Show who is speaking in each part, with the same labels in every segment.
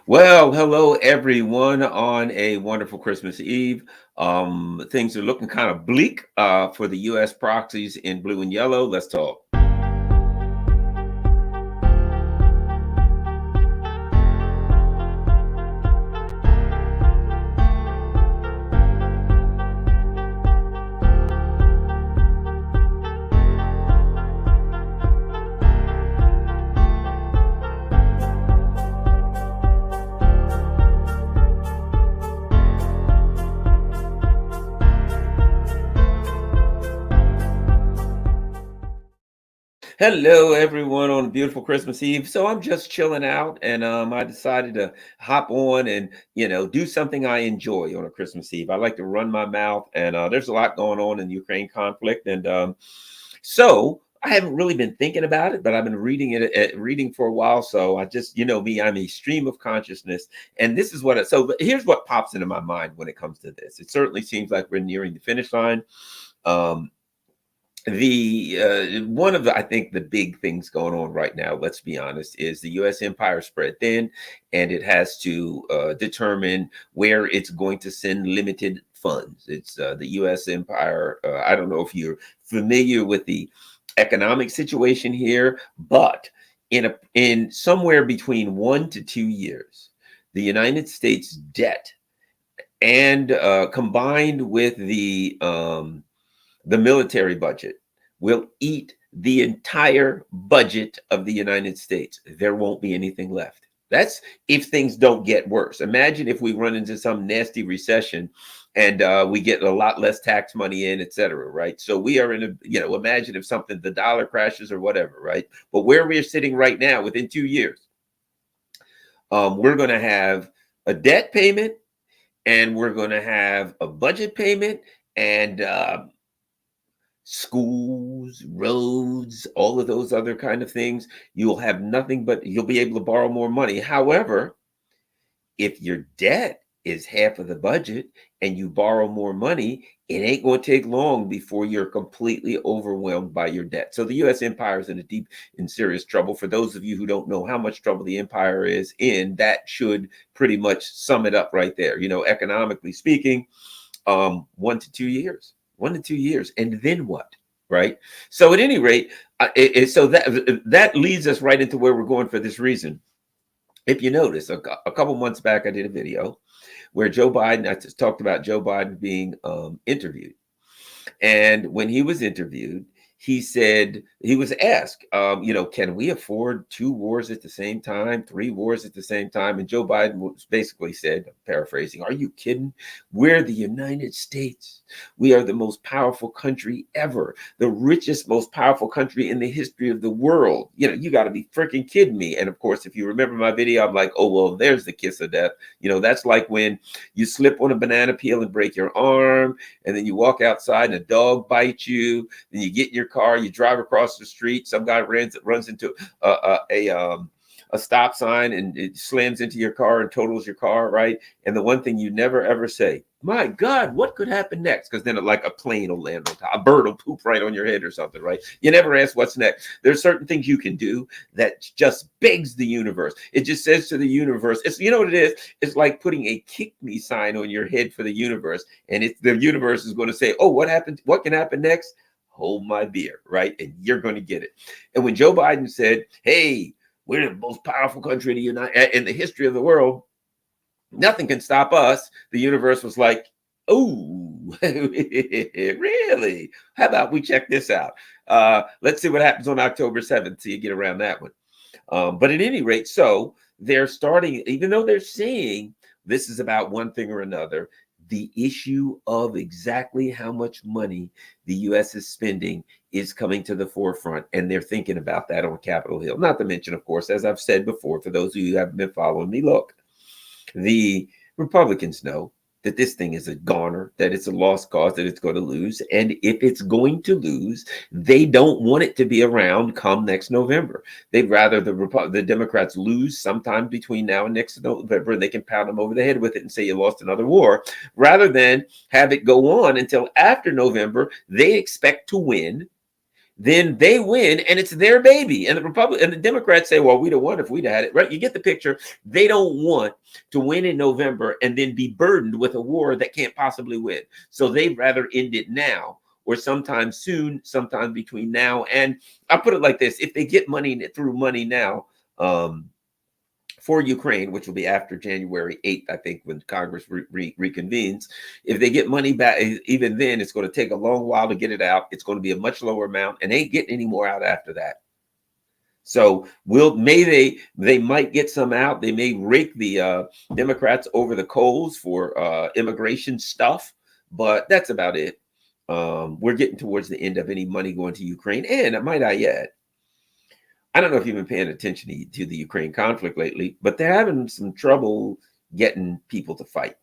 Speaker 1: Well, hello everyone on a wonderful Christmas Eve. Things are looking kind of bleak for the U.S. proxies in blue and yellow. Let's talk. Hello everyone on a beautiful Christmas Eve. So I'm just chilling out, and I decided to hop on and do something I enjoy on a Christmas Eve. I like to run my mouth, and there's a lot going on in the Ukraine conflict, and so I haven't really been thinking about it, but I've been reading for a while. So I just, me, I'm a stream of consciousness, and this is here's what pops into my mind when it comes to this. It certainly seems like we're nearing the finish line. Um, the One of the, I think, the big things going on right now, let's be honest, is the U.S. empire spread thin, and it has to determine where it's going to send limited funds. It's the U.S. empire. I don't know if you're familiar with the economic situation here, but in somewhere between 1 to 2 years, the United States debt and combined with the military budget will eat the entire budget of the United States. There won't be anything left. That's if things don't get worse. Imagine if we run into some nasty recession and we get a lot less tax money in, et cetera, right? So we are in imagine if the dollar crashes or whatever, right? But where we're sitting right now, within 2 years, we're going to have a debt payment, and we're going to have a budget payment, and schools, roads, all of those other kind of things. You'll have nothing, but you'll be able to borrow more money. However, if your debt is half of the budget and you borrow more money, it ain't going to take long before you're completely overwhelmed by your debt. So the U.S. empire is in a deep and serious trouble. For those of you who don't know how much trouble the empire is in, that should pretty much sum it up right there. Economically speaking, 1 to 2 years. 1 to 2 years, and then what? Right. So at any rate, so that leads us right into where we're going for this reason. If you notice, a couple months back, I did a video where I just talked about Joe Biden being interviewed. And when he was interviewed, he said, he was asked, can we afford 2 wars at the same time, 3 wars at the same time? And Joe Biden basically said, paraphrasing, "Are you kidding? We're the United States. We are the most powerful country ever, the richest, most powerful country in the history of the world. You got to be freaking kidding me." And of course, if you remember my video, I'm like, oh, well, there's the kiss of death. That's like when you slip on a banana peel and break your arm, and then you walk outside and a dog bites you. Then you get in your car, you drive across the street. Some guy runs into a stop sign, and it slams into your car and totals your car, right? And the one thing you never ever say, "My God, what could happen next?" Because then like a plane will land on top, a bird will poop right on your head or something, right? You never ask what's next. There's certain things you can do that just begs the universe. It just says to the universe, what it is? It's like putting a "kick me" sign on your head for the universe. And the universe is going to say, "Oh, what happened? What can happen next? Hold my beer," right? And you're going to get it. And when Joe Biden said, "Hey, we're the most powerful country in the history of the world, nothing can stop us," the universe was like, "Oh, really? How about we check this out? Let's see what happens on October 7th." So you get around that one. But at any rate, so they're starting, even though they're saying this is about one thing or another, the issue of exactly how much money the U.S. is spending is coming to the forefront, and they're thinking about that on Capitol Hill. Not to mention, of course, as I've said before, for those of you who haven't been following me, look, the Republicans know that this thing is a goner, that it's a lost cause, that it's going to lose. And if it's going to lose, they don't want it to be around come next November. They'd rather the Democrats lose sometime between now and next November, and they can pound them over the head with it and say you lost another war, rather than have it go on until after November. They expect to win, then they win and it's their baby. And the Democrats say, well, we'd have won if we'd had it, right? You get the picture. They don't want to win in November and then be burdened with a war that can't possibly win. So they'd rather end it now or sometime soon, sometime between now. And I'll put it like this. If they get money through money now, for Ukraine, which will be after January 8th, I think, when Congress reconvenes. If they get money back, even then, it's going to take a long while to get it out. It's going to be a much lower amount, and they ain't getting any more out after that. So they might get some out. They may rake the Democrats over the coals for immigration stuff, but that's about it. We're getting towards the end of any money going to Ukraine, and might I add, I don't know if you've been paying attention to the Ukraine conflict lately, but they're having some trouble getting people to fight.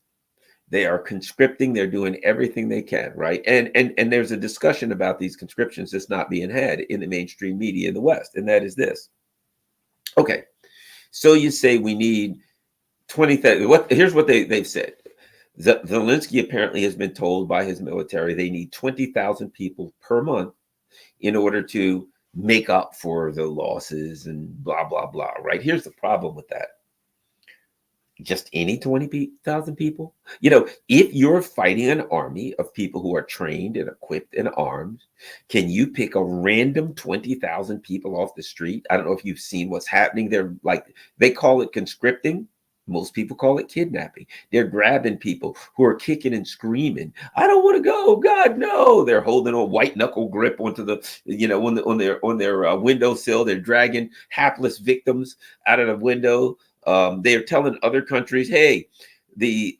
Speaker 1: They are conscripting. They're doing everything they can, right? And there's a discussion about these conscriptions that's not being had in the mainstream media in the West, and that is this. Okay, so you say we need 20,000. Here's what they've said. Zelensky apparently has been told by his military they need 20,000 people per month in order to make up for the losses and blah, blah, blah, right? Here's the problem with that. Just any 20,000 people? If you're fighting an army of people who are trained and equipped and armed, can you pick a random 20,000 people off the street? I don't know if you've seen what's happening. They call it conscripting. Most people call it kidnapping. They're grabbing people who are kicking and screaming, I don't want to go. God, no. They're holding a white knuckle grip onto on their windowsill. They're dragging hapless victims out of the window. They're telling other countries, hey, those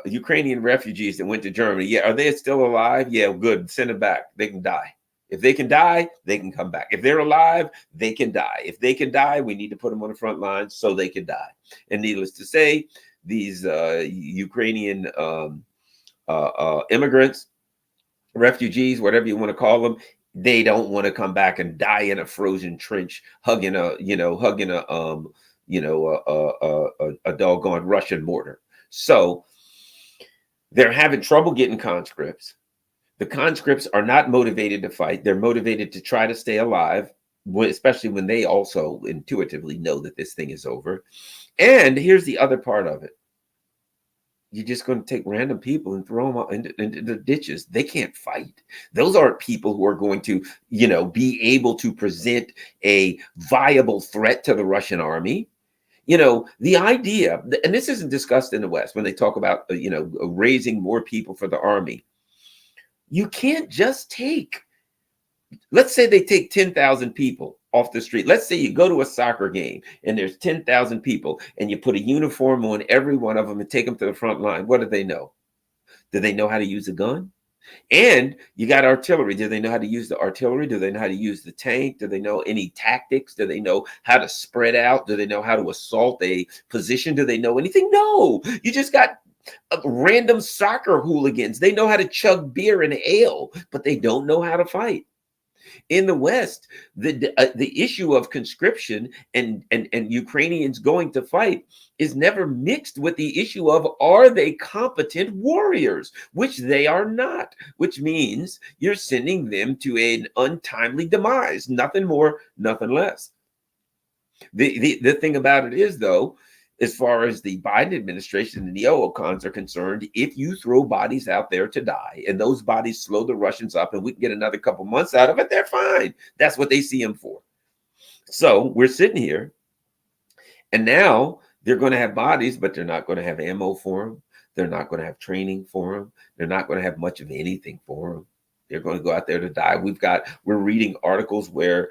Speaker 1: Ukrainian refugees that went to Germany, yeah, are they still alive? Yeah, good. Send them back. They can die. If they can die, they can come back. If they're alive, they can die. If they can die, we need to put them on the front lines so they can die. And needless to say, these Ukrainian immigrants, refugees, whatever you want to call them, they don't want to come back and die in a frozen trench, hugging a doggone Russian mortar. So they're having trouble getting conscripts. The conscripts are not motivated to fight. They're motivated to try to stay alive, especially when they also intuitively know that this thing is over. And here's the other part of it. You're just going to take random people and throw them into the ditches. They can't fight. Those aren't people who are going to, be able to present a viable threat to the Russian army. The idea, and this isn't discussed in the West when they talk about, raising more people for the army. You can't just let's say they take 10,000 people off the street. Let's say you go to a soccer game and there's 10,000 people and you put a uniform on every one of them and take them to the front line. What do they know? Do they know how to use a gun? And you got artillery. Do they know how to use the artillery? Do they know how to use the tank? Do they know any tactics? Do they know how to spread out? Do they know how to assault a position? Do they know anything? No. You just got random soccer hooligans. They know how to chug beer and ale, but they don't know how to fight. In the West, the issue of conscription and Ukrainians going to fight is never mixed with the issue of, are they competent warriors, which they are not, which means you're sending them to an untimely demise. Nothing more, nothing less. The thing about it is, though, as far as the Biden administration and the neocons are concerned, if you throw bodies out there to die and those bodies slow the Russians up and we can get another couple months out of it, they're fine. That's what they see them for. So we're sitting here and now they're going to have bodies, but they're not going to have ammo for them. They're not going to have training for them. They're not going to have much of anything for them. They're going to go out there to die. We're reading articles where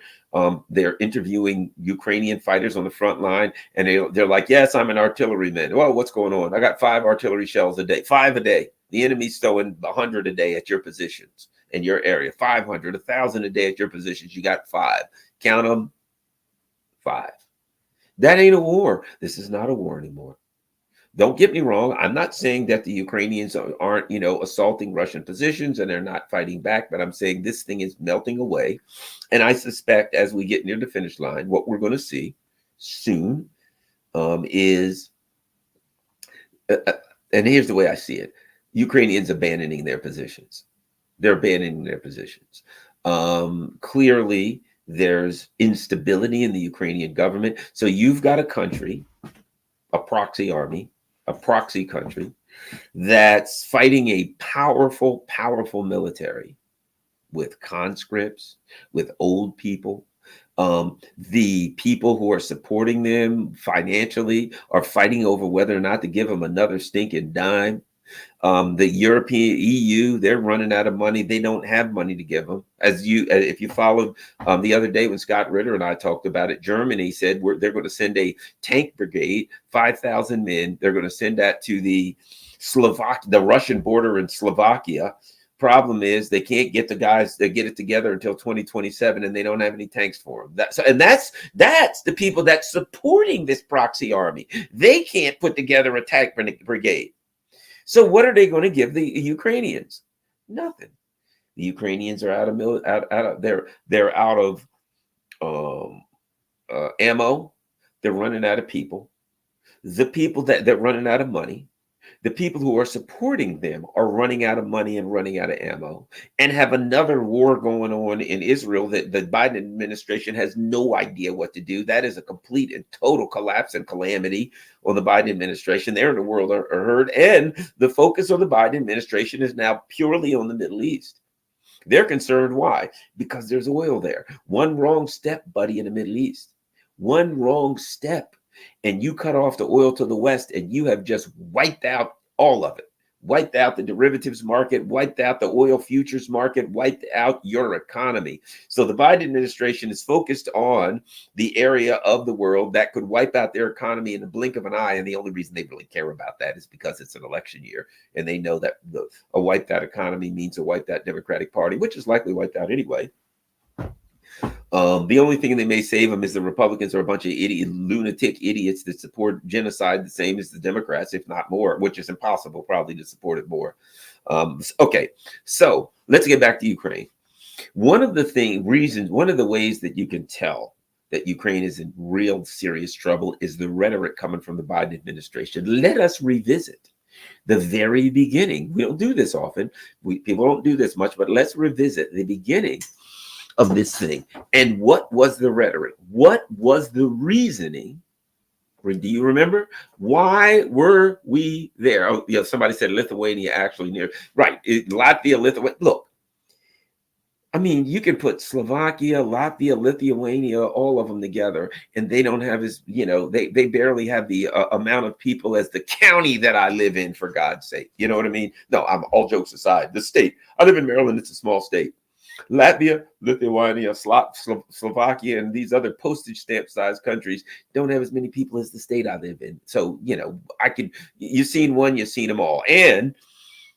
Speaker 1: they're interviewing Ukrainian fighters on the front line, and they're like, yes, I'm an artilleryman. Well, what's going on? I got 5 artillery shells a day, 5 a day. The enemy's throwing 100 a day at your positions in your area, 500, 1,000 a day at your positions. You got 5. Count them, 5. That ain't a war. This is not a war anymore. Don't get me wrong. I'm not saying that the Ukrainians aren't, assaulting Russian positions and they're not fighting back, but I'm saying this thing is melting away. And I suspect as we get near the finish line, what we're going to see soon is, and here's the way I see it, Ukrainians abandoning their positions. They're abandoning their positions. Clearly, there's instability in the Ukrainian government. So you've got a country, a proxy army, a proxy country that's fighting a powerful, powerful military with conscripts, with old people. The people who are supporting them financially are fighting over whether or not to give them another stinking dime. The European EU, they're running out of money. They don't have money to give them. If you followed the other day when Scott Ritter and I talked about it, Germany said they're going to send a tank brigade, 5,000 men. They're going to send that to the Russian border in Slovakia. Problem is they can't get the guys to get it together until 2027, and they don't have any tanks for them. That's the people that's supporting this proxy army. They can't put together a tank brigade. So what are they going to give the Ukrainians? Nothing. The Ukrainians are out of they're out of ammo. They're running out of people. The people that they're running out of money. The people who are supporting them are running out of money and running out of ammo, and have another war going on in Israel that the Biden administration has no idea what to do. That is a complete and total collapse and calamity on the Biden administration. There in the world are heard, and the focus of the Biden administration is now purely on the Middle East. They're concerned. Why? Because there's oil there. One wrong step, buddy, in the Middle East. One wrong step, and you cut off the oil to the West, and you have just wiped out all of it. Wiped out the derivatives market, wiped out the oil futures market, wiped out your economy. So the Biden administration is focused on the area of the world that could wipe out their economy in the blink of an eye. And the only reason they really care about that is because it's an election year. And they know that a wiped out economy means a wiped out Democratic Party, which is likely wiped out anyway. The only thing they may save them is the Republicans are a bunch of lunatic idiots that support genocide the same as the Democrats, if not more, which is impossible probably to support it more. Okay, so let's get back to Ukraine. One of the ways that you can tell that Ukraine is in real serious trouble is the rhetoric coming from the Biden administration. Let us revisit the very beginning. We don't do this often. People don't do this much, but let's revisit the beginning of this thing. And what was the rhetoric? What was the reasoning? Do you remember? Why were we there? Oh, yeah, somebody said Lithuania actually near. Right. Latvia, Lithuania. Look, I mean, you can put Slovakia, Latvia, Lithuania, all of them together, and they don't have they barely have the amount of people as the county that I live in, for God's sake. You know what I mean? No, I'm all jokes aside. The state. I live in Maryland. It's a small state. Latvia, Lithuania, Slovakia, and these other postage stamp sized countries don't have as many people as the state I live in. So, you've seen one, you've seen them all. And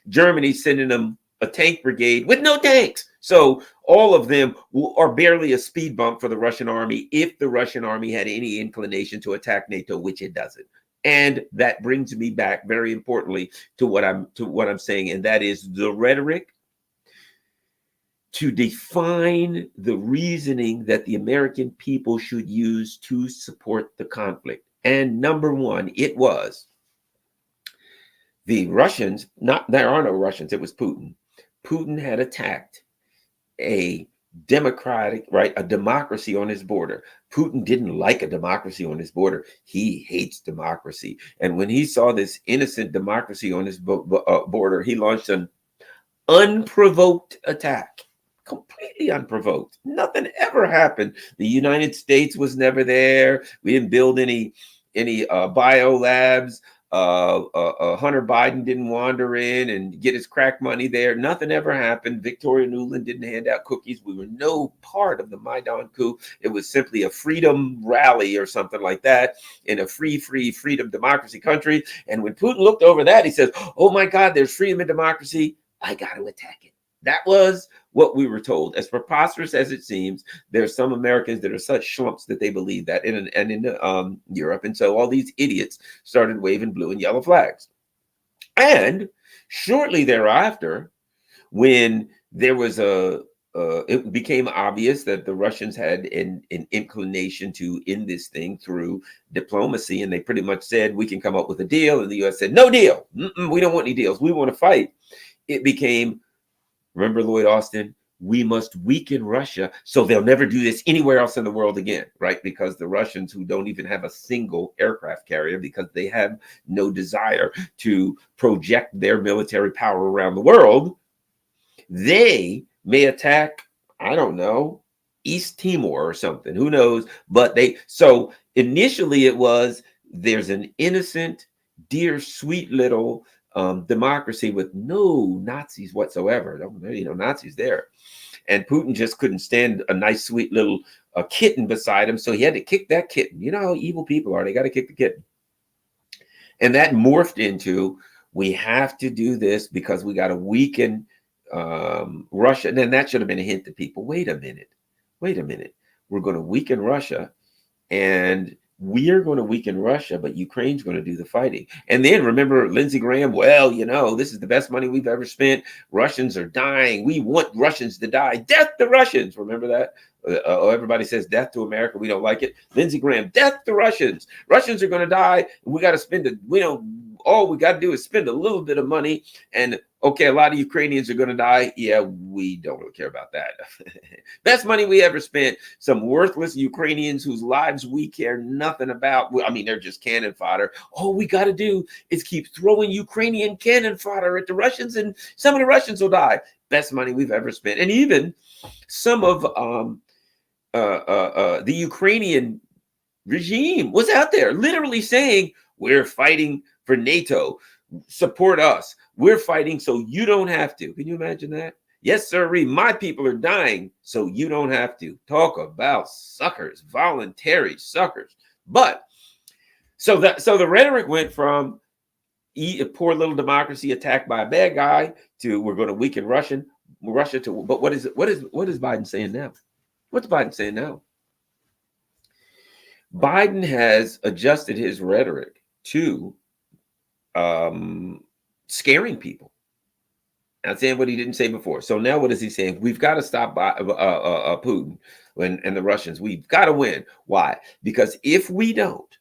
Speaker 1: Germany's sending them a tank brigade with no tanks. So all of them are barely a speed bump for the Russian army if the Russian army had any inclination to attack NATO, which it doesn't. And that brings me back very importantly to what I'm saying, and that is the rhetoric to define the reasoning that the American people should use to support the conflict. And number one, it was the Russians, there are no Russians, it was Putin. Putin had attacked a democracy on his border. Putin didn't like a democracy on his border. He hates democracy. And when he saw this innocent democracy on his border, he launched an unprovoked attack. Completely unprovoked. Nothing ever happened. The United States was never there. We didn't build any bio labs. Hunter Biden didn't wander in and get his crack money there. Nothing ever happened. Victoria Nuland didn't hand out cookies. We were no part of the Maidan coup. It was simply a freedom rally or something like that in a free, freedom, democracy country. And when Putin looked over that, he says, oh my God, there's freedom and democracy. I got to attack it. That was what we were told. As preposterous as it seems, there's some Americans that are such schlumps that they believe that in Europe. And so all these idiots started waving blue and yellow flags. And shortly thereafter, when there was it became obvious that the Russians had an inclination to end this thing through diplomacy. And they pretty much said, we can come up with a deal. And the U.S. said, no deal. We don't want any deals. We want to fight. It became Remember Lloyd Austin? We must weaken Russia so they'll never do this anywhere else in the world again, right? Because the Russians, who don't even have a single aircraft carrier because they have no desire to project their military power around the world, they may attack, I don't know, East Timor or something, who knows? But so initially it was, there's an innocent, dear, sweet little democracy with no Nazis whatsoever. No Nazis there. And Putin just couldn't stand a nice, sweet little kitten beside him. So he had to kick that kitten. You know how evil people are. They got to kick the kitten. And that morphed into, we have to do this because we got to weaken Russia. And then that should have been a hint to people. Wait a minute. We're going to weaken Russia, and we're going to weaken Russia, but Ukraine's going to do the fighting. And then remember Lindsey Graham, well, this is the best money we've ever spent. Russians are dying. We want Russians to die. Death to Russians. Remember that? Everybody says death to America. We don't like it. Lindsey Graham, death to Russians. Russians are going to die. We got to spend all we got to do is spend a little bit of money. And okay, a lot of Ukrainians are going to die. Yeah, we don't really care about that. Best money we ever spent. Some worthless Ukrainians whose lives we care nothing about. I mean, they're just cannon fodder. All we got to do is keep throwing Ukrainian cannon fodder at the Russians, and some of the Russians will die. Best money we've ever spent. And even some of the Ukrainian regime was out there literally saying, we're fighting for NATO. Support us. We're fighting so you don't have to. Can you imagine that? Yes, sir. My people are dying so you don't have to. Talk about suckers, voluntary suckers. But so the rhetoric went from a poor little democracy attacked by a bad guy to we're going to weaken Russia to, but what is Biden saying now? What's Biden saying now? Biden has adjusted his rhetoric to scaring people. Not saying what he didn't say before. So now what is he saying? We've got to stop Putin and the Russians. We've got to win. Why? Because if we don't,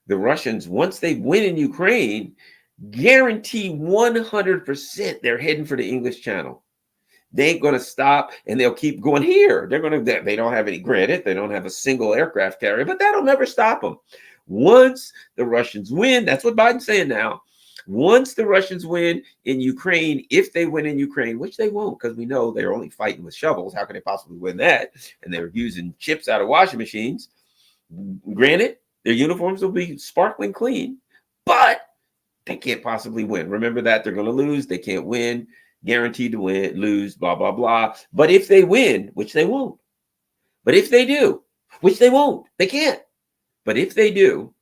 Speaker 1: the Russians, once they win in Ukraine, guarantee 100% they're heading for the English Channel. They ain't going to stop, and they'll keep going here. They don't have any, granted, they don't have a single aircraft carrier, but that'll never stop them. Once the Russians win, that's what Biden's saying now. Once the Russians win in Ukraine, if they win in Ukraine, which they won't, because we know they're only fighting with shovels. How can they possibly win that? And they're using chips out of washing machines. Granted, their uniforms will be sparkling clean, but they can't possibly win. Remember that. They're going to lose. They can't win. Guaranteed to win, lose, blah, blah, blah. But if they win, which they won't. But if they do, which they won't, they can't. But if they do,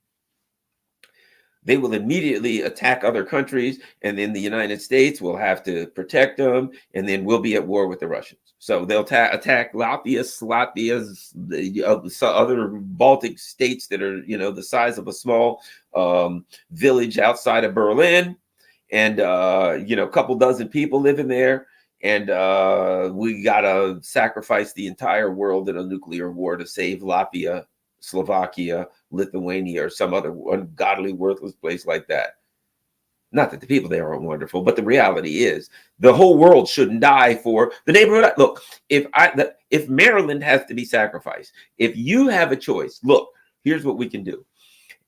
Speaker 1: they will immediately attack other countries, and then the United States will have to protect them, and then we'll be at war with the Russians. So they'll attack Latvia, the other Baltic states that are, the size of a small village outside of Berlin, and a couple dozen people living there, and we gotta sacrifice the entire world in a nuclear war to save Latvia, Slovakia, Lithuania, or some other ungodly, worthless place like that. Not that the people there aren't wonderful, but the reality is the whole world shouldn't die for the neighborhood. Look, if Maryland has to be sacrificed, if you have a choice, look, here's what we can do.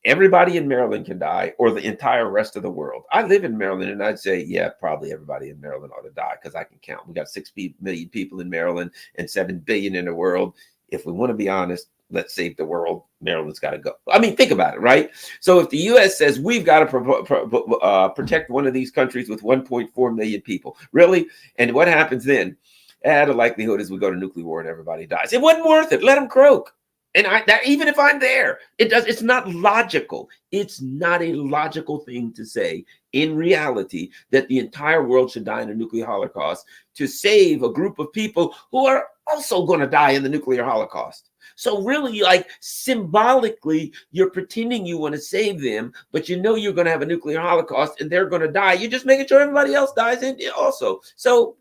Speaker 1: Everybody in Maryland can die, or the entire rest of the world. I live in Maryland, and I'd say, yeah, probably everybody in Maryland ought to die, because I can count. We got 6 million people in Maryland and 7 billion in the world. If we want to be honest, let's save the world. Maryland's got to go. I mean, think about it, right? So if the U.S. says we've got to protect one of these countries with 1.4 million people, really? And what happens then? The likelihood is we go to nuclear war and everybody dies. It wasn't worth it. Let them croak. And even if I'm there, it's not logical. It's not a logical thing to say in reality that the entire world should die in a nuclear holocaust to save a group of people who are also going to die in the nuclear holocaust. So really, like, symbolically, you're pretending you want to save them, but you're going to have a nuclear holocaust and they're going to die. You're just making sure everybody else dies also. So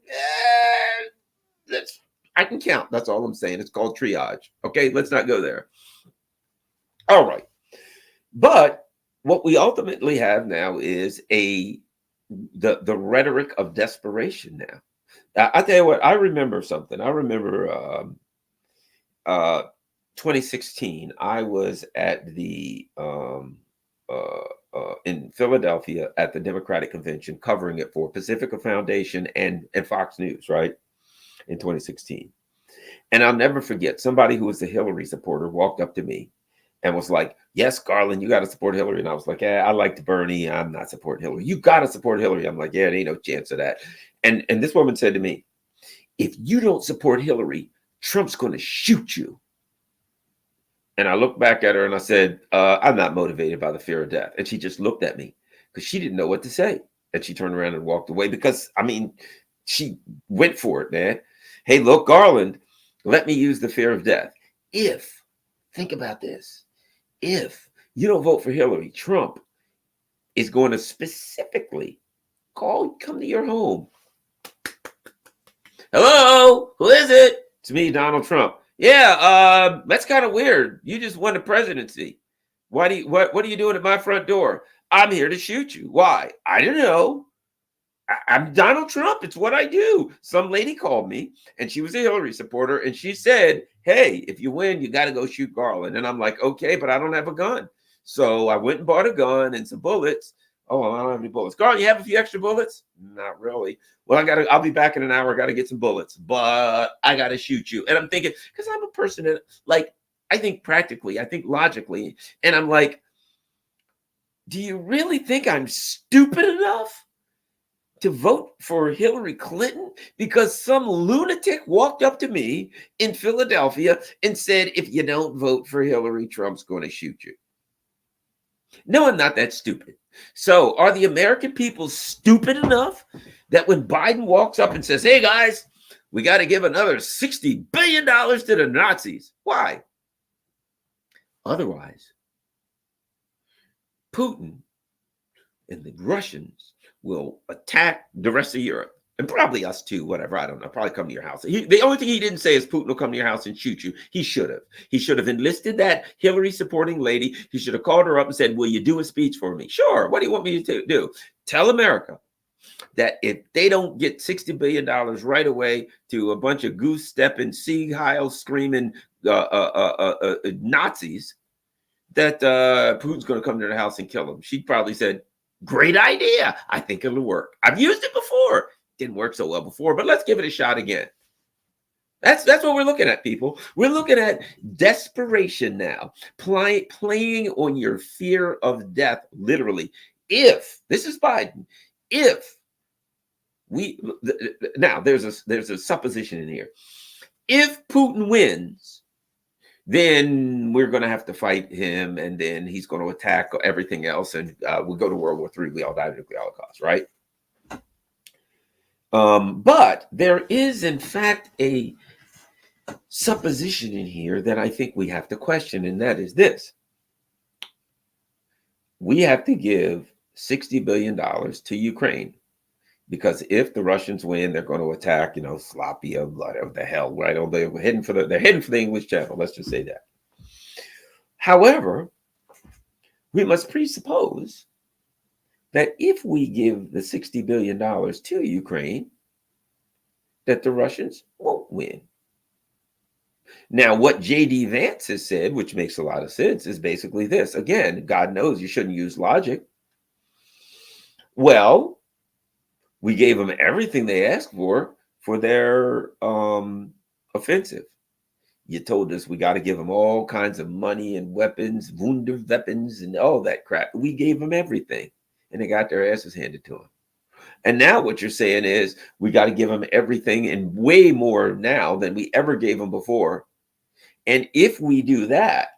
Speaker 1: I can count. That's all I'm saying. It's called triage. Okay, let's not go there. All right. But what we ultimately have now is the rhetoric of desperation now. I tell you what, I remember something. I remember uh, 2016. I was at the in Philadelphia at the Democratic Convention, covering it for Pacifica Foundation and Fox News, right, in 2016. And I'll never forget, somebody who was a Hillary supporter walked up to me and was like, "Yes, Garland, you got to support Hillary." And I was like, "Yeah, I liked Bernie. I'm not supporting Hillary." "You got to support Hillary." I'm like, "Yeah, there ain't no chance of that." And this woman said to me, "If you don't support Hillary, Trump's going to shoot you." And I looked back at her and I said, "I'm not motivated by the fear of death." And she just looked at me because she didn't know what to say. And she turned around and walked away because, I mean, she went for it, man. "Hey, look, Garland, let me use the fear of death. If, think about this, if you don't vote for Hillary, Trump is going to specifically come to your home. 'Hello, who is it?' 'It's me, Donald Trump.' 'Yeah, that's kind of weird. You just won the presidency. What are you doing at my front door?' 'I'm here to shoot you.' 'Why?' 'I don't know. I'm Donald Trump. It's what I do.' Some lady called me and she was a Hillary supporter and she said, 'Hey, if you win, you got to go shoot Garland.' And I'm like, 'Okay, but I don't have a gun.' So I went and bought a gun and some bullets. 'Oh, well, I don't have any bullets.' 'Garland, you have a few extra bullets?' 'Not really.' 'Well, I'll be back in an hour. I got to get some bullets, but I got to shoot you.' And I'm thinking, because I'm a person that, like, I think practically, I think logically. And I'm like, do you really think I'm stupid enough to vote for Hillary Clinton because some lunatic walked up to me in Philadelphia and said, 'If you don't vote for Hillary, Trump's going to shoot you'? No, I'm not that stupid. So are the American people stupid enough that when Biden walks up and says, 'Hey guys, we got to give another $60 billion to the Nazis'? Why? Otherwise, Putin and the Russians will attack the rest of Europe and probably us too, whatever. I don't know. Probably come to your house. The only thing he didn't say is Putin will come to your house and shoot you. He should have. He should have enlisted that Hillary supporting lady. He should have called her up and said, 'Will you do a speech for me?' 'Sure. What do you want me to do?' Tell America that if they don't get $60 billion right away to a bunch of goose stepping, Sieg Heil screaming Nazis, that Putin's going to come to their house and kill them." She probably said, "Great idea. I think it'll work. I've used it before. Didn't work so well before, but let's give it a shot again." That's what we're looking at, people. We're looking at desperation now, playing on your fear of death, literally. If this is Biden, if we now there's a supposition in here. If Putin wins, then we're going to have to fight him, and then he's going to attack everything else, and we'll go to World War III. We all die of nuclear holocaust, right? But there is, in fact, a supposition in here that I think we have to question, and that is this. We have to give $60 billion to Ukraine, because if the Russians win, they're going to attack, sloppy or whatever the hell, right? They're heading for the English Channel. Let's just say that. However, we must presuppose that if we give the $60 billion to Ukraine, that the Russians won't win. Now, what J.D. Vance has said, which makes a lot of sense, is basically this. Again, God knows you shouldn't use logic. Well, we gave them everything they asked for their offensive. You told us we got to give them all kinds of money and weapons, Wunderweapons, and all that crap. We gave them everything, and they got their asses handed to them. And now what you're saying is we got to give them everything and way more now than we ever gave them before. And if we do that,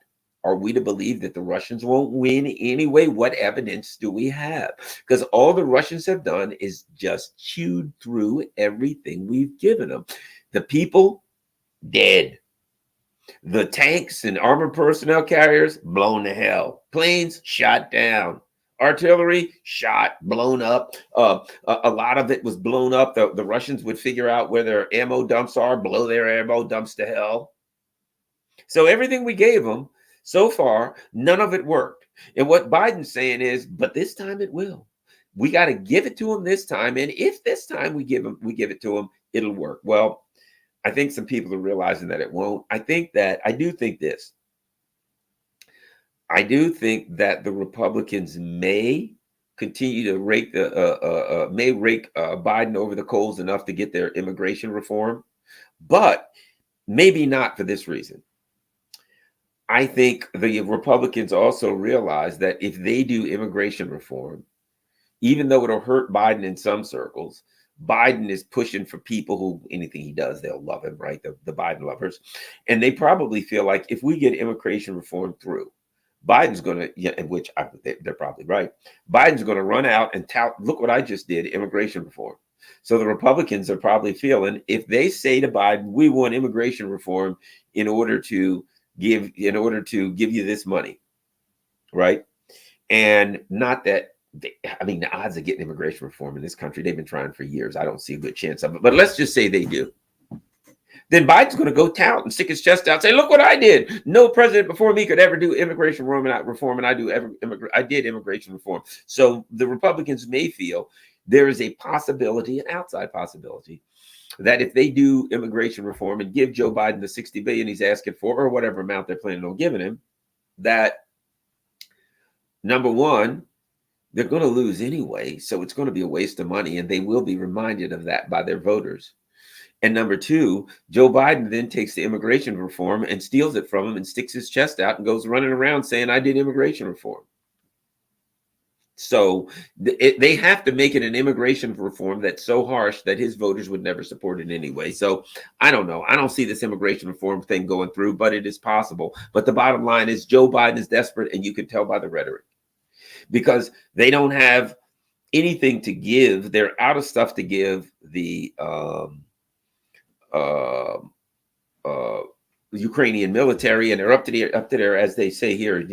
Speaker 1: are we to believe that the Russians won't win anyway? What evidence do we have? Because all the Russians have done is just chewed through everything we've given them. The people, dead. The tanks and armored personnel carriers, blown to hell. Planes, shot down. Artillery, shot, blown up. A lot of it was blown up. The Russians would figure out where their ammo dumps are, blow their ammo dumps to hell. So everything we gave them, so far, none of it worked. And what Biden's saying is, but this time it will. We got to give it to them this time. And if this time we give it to them, it'll work. Well, I think some people are realizing that it won't. I do think this. I do think that the Republicans may continue to rake Biden over the coals enough to get their immigration reform, but maybe not for this reason. I think the Republicans also realize that if they do immigration reform, even though it'll hurt Biden in some circles, Biden is pushing for people who anything he does, they'll love him, right? The Biden lovers. And they probably feel like if we get immigration reform through, Biden's going to, yeah, which they're probably right. Biden's going to run out and tout, look what I just did, immigration reform. So the Republicans are probably feeling if they say to Biden, we want immigration reform in order to give you this money, right? And not that, the odds of getting immigration reform in this country, they've been trying for years. I don't see a good chance of it, but let's just say they do. Then Biden's going to go tout and stick his chest out, say, look what I did. No president before me could ever do immigration reform, and I did immigration reform. So the Republicans may feel there is a possibility, an outside possibility, that if they do immigration reform and give Joe Biden the $60 billion he's asking for, or whatever amount they're planning on giving him, that number one, they're going to lose anyway. So it's going to be a waste of money, and they will be reminded of that by their voters. And number two, Joe Biden then takes the immigration reform and steals it from him and sticks his chest out and goes running around saying, I did immigration reform. So they have to make it an immigration reform that's so harsh that his voters would never support it anyway. So I don't know. I don't see this immigration reform thing going through, but it is possible. But the bottom line is Joe Biden is desperate, and you can tell by the rhetoric, because they don't have anything to give. They're out of stuff to give the Ukrainian military, and they're up to there, as they say here.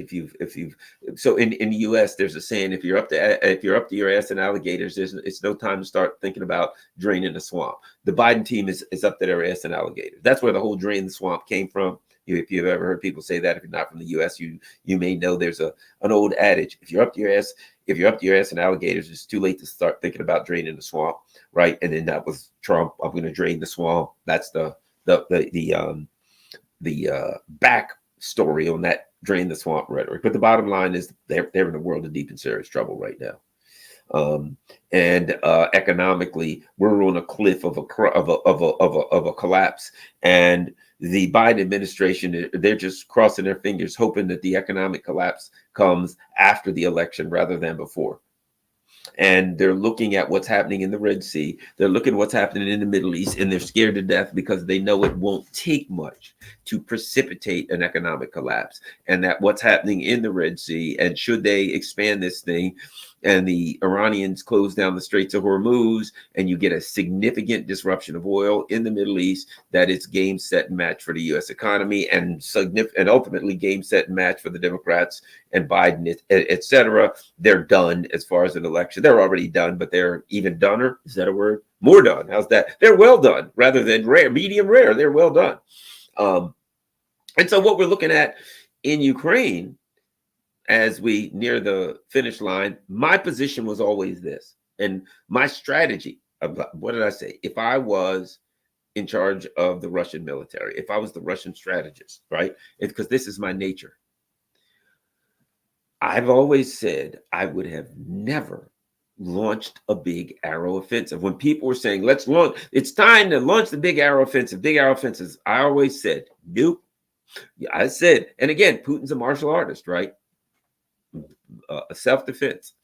Speaker 1: So in the U.S. there's a saying: if you're up to your ass in alligators, it's no time to start thinking about draining the swamp. The Biden team is up to their ass in alligators. That's where the whole drain the swamp came from. If you've ever heard people say that, if you're not from the U.S., you may know there's an old adage: if you're up to your ass in alligators, it's too late to start thinking about draining the swamp, right? And then that was Trump. I'm going to drain the swamp. That's the back story on that drain the swamp rhetoric. But the bottom line is they're in a world of deep and serious trouble right now. And economically, we're on a cliff of a collapse. And the Biden administration, they're just crossing their fingers, hoping that the economic collapse comes after the election rather than before. And they're looking at what's happening in the Red Sea. They're looking at what's happening in the Middle East, and they're scared to death because they know it won't take much to precipitate an economic collapse. And that what's happening in the Red Sea, and should they expand this thing and the Iranians close down the Straits of Hormuz, and you get a significant disruption of oil in the Middle East, that it's game, set, and match for the U.S. economy, and ultimately game, set, and match for the Democrats and Biden, et cetera. They're done as far as an election. They're already done, but they're even doner. Is that a word? More done. How's that? They're well done rather than rare, medium rare. They're well done. And so what we're looking at in Ukraine, as we near the finish line, my position was always this. And my strategy, what did I say? If I was in charge of the Russian military, if I was the Russian strategist, right? It's because this is my nature. I've always said I would have never launched a big arrow offensive. When people were saying, it's time to launch the big arrow offensives, I always said, nope. I said, and again, Putin's a martial artist, right? A self-defense.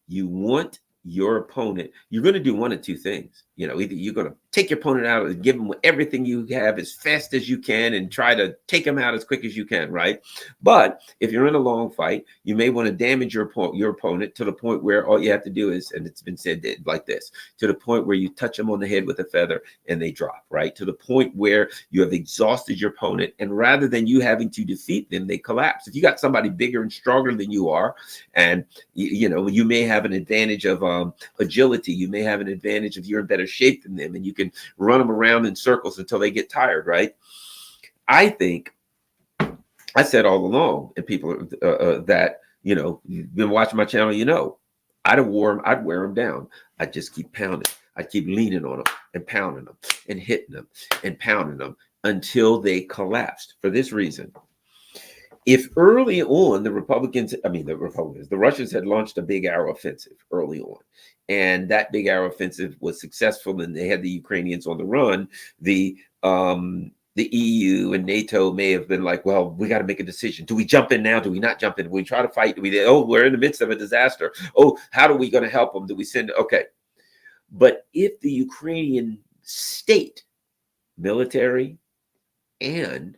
Speaker 1: You want your opponent, you're going to do one of two things. Either you're going to take your opponent out and give them everything you have as fast as you can and try to take them out as quick as you can, right? But if you're in a long fight, you may want to damage your opponent to the point where all you have to do is, and it's been said like this, to the point where you touch them on the head with a feather and they drop, right? To the point where you have exhausted your opponent, and rather than you having to defeat them, they collapse. If you got somebody bigger and stronger than you are, and you may have an advantage of agility, you may have an advantage of you're in better shape than them, and you can run them around in circles until they get tired, right? I think I said all along, and people that you've been watching my channel, I'd wear them down. I just keep pounding. I'd keep leaning on them and pounding them and hitting them and pounding them until they collapsed. For this reason, if early on the Russians had launched a big arrow offensive early on, and that big arrow offensive was successful, and they had the Ukrainians on the run, the EU and NATO may have been like, well, we got to make a decision. Do we jump in now? Do we not jump in? Do we try to fight? We're in the midst of a disaster. Oh, how are we going to help them? Do we send? Okay. But if the Ukrainian state, military, and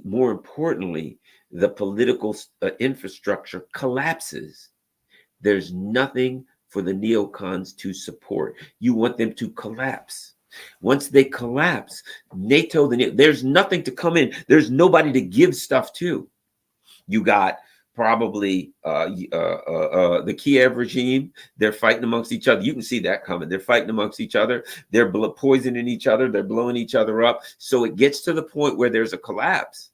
Speaker 1: more importantly, the political infrastructure collapses, there's nothing for the neocons to support. You want them to collapse. Once they collapse, NATO, there's nothing to come in. There's nobody to give stuff to. You got probably the Kiev regime. They're fighting amongst each other. You can see that coming. They're fighting amongst each other. They're poisoning each other. They're blowing each other up. So it gets to the point where there's a collapse,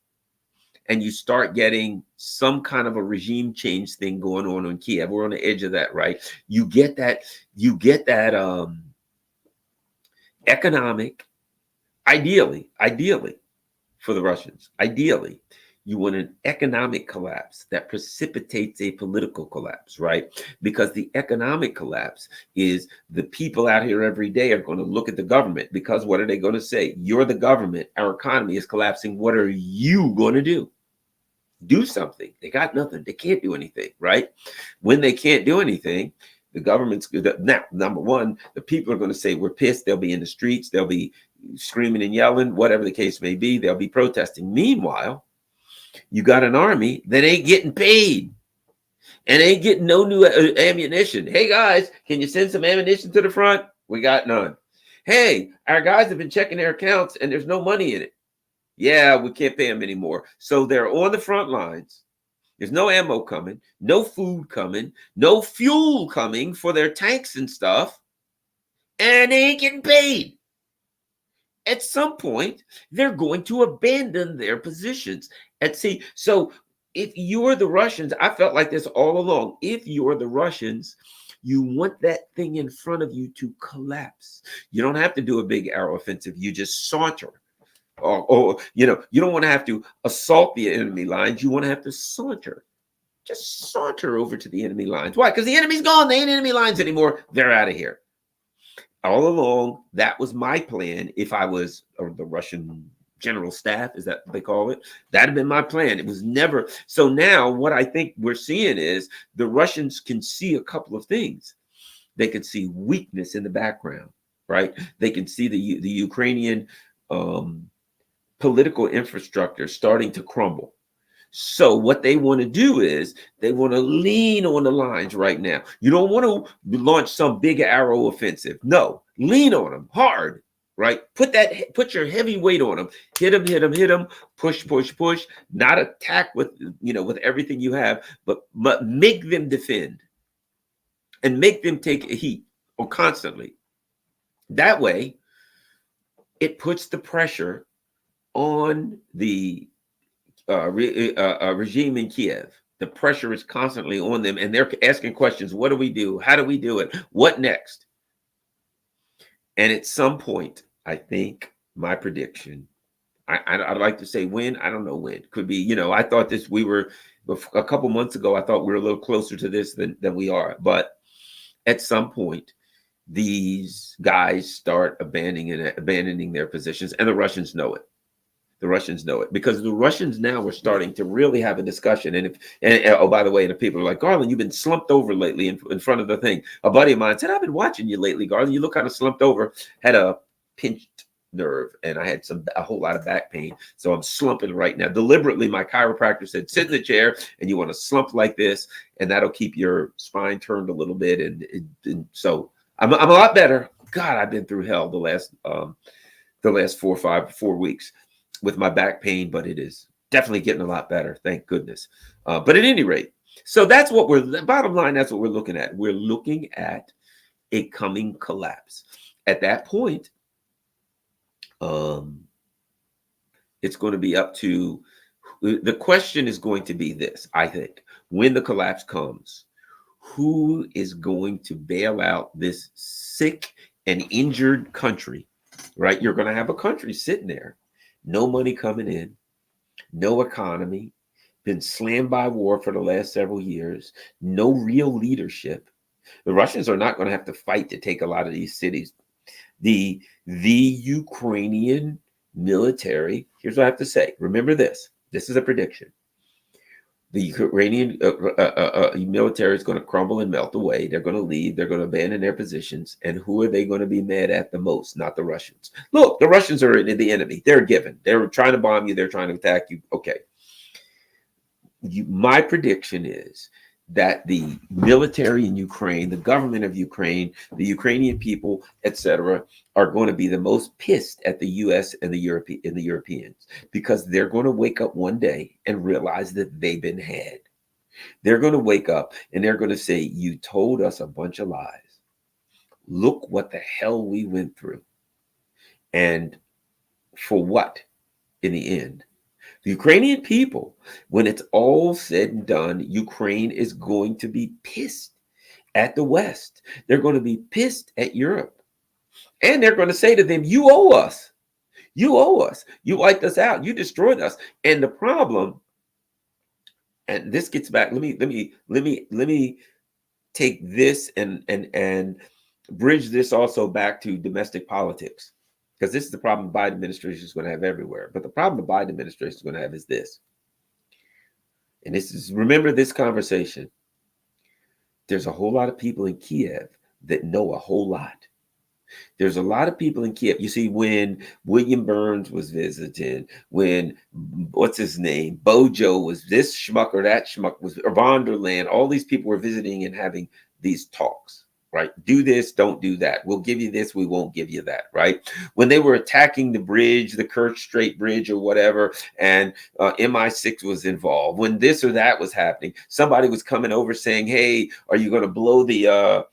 Speaker 1: and you start getting some kind of a regime change thing going on in Kiev. We're on the edge of that, right? You get that economic, ideally for the Russians, ideally, you want an economic collapse that precipitates a political collapse, right? Because the economic collapse is the people out here every day are going to look at the government, because what are they going to say? You're the government. Our economy is collapsing. What are you going to do? Do something. They got nothing. They can't do anything, right? When they can't do anything, the government's now, number one, the people are going to say we're pissed. They'll be in the streets. They'll be screaming and yelling, whatever the case may be. They'll be protesting. Meanwhile, you got an army that ain't getting paid and ain't getting no new ammunition. Hey guys, can you send some ammunition to the front? We got none. Hey, our guys have been checking their accounts and there's no money in it. Yeah, we can't pay them anymore. So they're on the front lines. There's no ammo coming, no food coming, no fuel coming for their tanks and stuff, and they ain't getting paid. At some point, they're going to abandon their positions. So if you're the Russians, I felt like this all along. If you're the Russians, you want that thing in front of you to collapse. You don't have to do a big arrow offensive. You just saunter. Or you don't want to have to assault the enemy lines. You want to have to saunter. Just saunter over to the enemy lines. Why? Because the enemy's gone. They ain't enemy lines anymore. They're out of here. All along, that was my plan. If I was the Russian general staff, is that what they call it? That'd have been my plan. It was never. So now what I think we're seeing is the Russians can see a couple of things. They can see weakness in the background, right? They can see the Ukrainian political infrastructure starting to crumble. So what they want to do is they want to lean on the lines right now. You don't want to launch some big arrow offensive. No, lean on them hard, right? Put your heavy weight on them. Hit them, push, not attack with everything you have, but make them defend and make them take a heat or constantly. That way, it puts the pressure on the regime in Kiev. The pressure is constantly on them, and they're asking questions. What do we do? How do we do it? What next? And at some point, I think my prediction, I'd like to say when, I don't know when. Could be, I thought we were, a couple months ago, I thought we were a little closer to this than we are. But at some point, these guys start abandoning their positions, and the Russians know it. The Russians know it, because the Russians now are starting to really have a discussion. And oh, by the way, the people are like, Garland, you've been slumped over lately in front of the thing. A buddy of mine said, I've been watching you lately, Garland. You look kind of slumped over. Had a pinched nerve, and I had a whole lot of back pain. So I'm slumping right now. Deliberately, my chiropractor said, sit in the chair, and you want to slump like this, and that'll keep your spine turned a little bit. And so I'm a lot better. God, I've been through hell the last 4 weeks with my back pain, but it is definitely getting a lot better. Thank goodness. But at any rate, so that's what bottom line, that's what we're looking at. We're looking at a coming collapse. At that point, it's going to be up to, the question is going to be this, I think, when the collapse comes, who is going to bail out this sick, an injured country, right? You're going to have a country sitting there, no money coming in, no economy, been slammed by war for the last several years, no real leadership. The Russians are not going to have to fight to take a lot of these cities. The Ukrainian military, here's what I have to say. Remember this. This is a prediction. The Ukrainian military is going to crumble and melt away. They're going to leave. They're going to abandon their positions. And who are they going to be mad at the most? Not the Russians. Look, the Russians are the enemy. They're given. They're trying to bomb you. They're trying to attack you. Okay. My prediction is that the military in Ukraine, the government of Ukraine, the Ukrainian people, etc., are going to be the most pissed at the U.S. and the Europeans, because they're going to wake up one day and realize that they've been had. They're going to wake up and they're going to say, "You told us a bunch of lies. Look what the hell we went through, and for what in the end?" The Ukrainian people, when it's all said and done, Ukraine is going to be pissed at the West. They're going to be pissed at Europe. And they're going to say to them, "You owe us. You owe us. You wiped us out. You destroyed us." And the problem, and this gets back, let me take this and bridge this also back to domestic politics. Because this is the problem the Biden administration is going to have everywhere. But the problem the Biden administration is going to have is this. And this is, remember this conversation. There's a whole lot of people in Kiev that know a whole lot. There's a lot of people in Kiev. You see, when William Burns was visiting, when, what's his name, Bojo was this schmuck or that schmuck, was von der Leyen, all these people were visiting and having these talks. Right? Do this, don't do that. We'll give you this, we won't give you that, right? When they were attacking the bridge, the Kerch Strait Bridge or whatever, and MI6 was involved, when this or that was happening, somebody was coming over saying, "Hey, are you going to blow the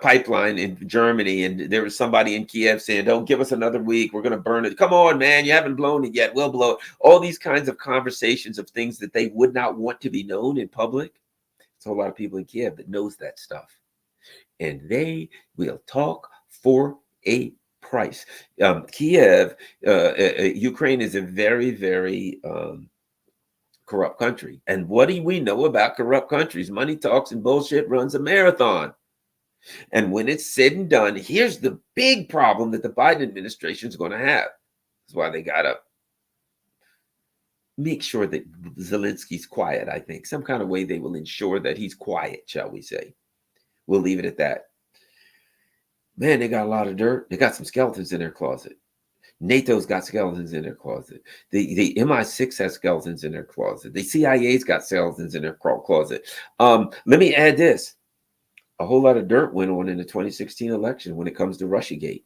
Speaker 1: pipeline in Germany?" And there was somebody in Kiev saying, "Don't give us another week. We're going to burn it. Come on, man. You haven't blown it yet. We'll blow it." All these kinds of conversations of things that they would not want to be known in public. There's a whole lot of people in Kiev that knows that stuff. And they will talk for a price. Kiev, Ukraine is a very, very corrupt country. And what do we know about corrupt countries? Money talks and bullshit runs a marathon. And when it's said and done, here's the big problem that the Biden administration is going to have. That's why they got to make sure that Zelensky's quiet, I think. Some kind of way they will ensure that he's quiet, shall we say. We'll leave it at that. Man, they got a lot of dirt. They got some skeletons in their closet. NATO's got skeletons in their closet. The MI6 has skeletons in their closet. The CIA's got skeletons in their closet. Let me add this. A whole lot of dirt went on in the 2016 election when it comes to Russiagate.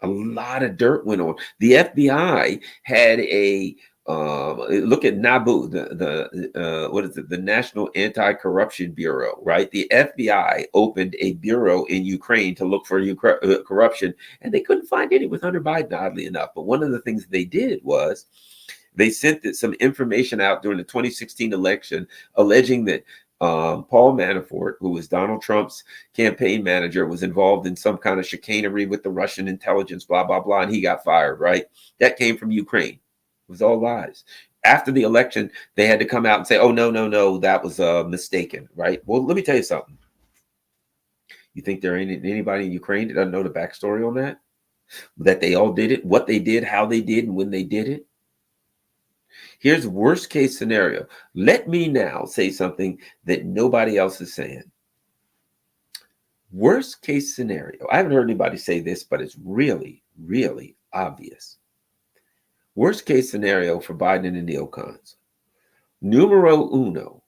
Speaker 1: A lot of dirt went on. The FBI had a look at NABU, the National Anti-Corruption Bureau, right? The FBI opened a bureau in Ukraine to look for corruption, and they couldn't find any with Hunter Biden, oddly enough. But one of the things they did was they sent some information out during the 2016 election alleging that Paul Manafort, who was Donald Trump's campaign manager, was involved in some kind of chicanery with the Russian intelligence, blah, blah, blah, and he got fired, right? That came from Ukraine. It was all lies. After the election, they had to come out and say, "Oh, no, that was mistaken," right? Well, let me tell you something. You think there ain't anybody in Ukraine that doesn't know the backstory on that? That they all did it, what they did, how they did, and when they did it? Here's worst case scenario. Let me now say something that nobody else is saying. Worst case scenario. I haven't heard anybody say this, but it's really, really obvious. Worst case scenario for Biden and the neocons. Numero uno.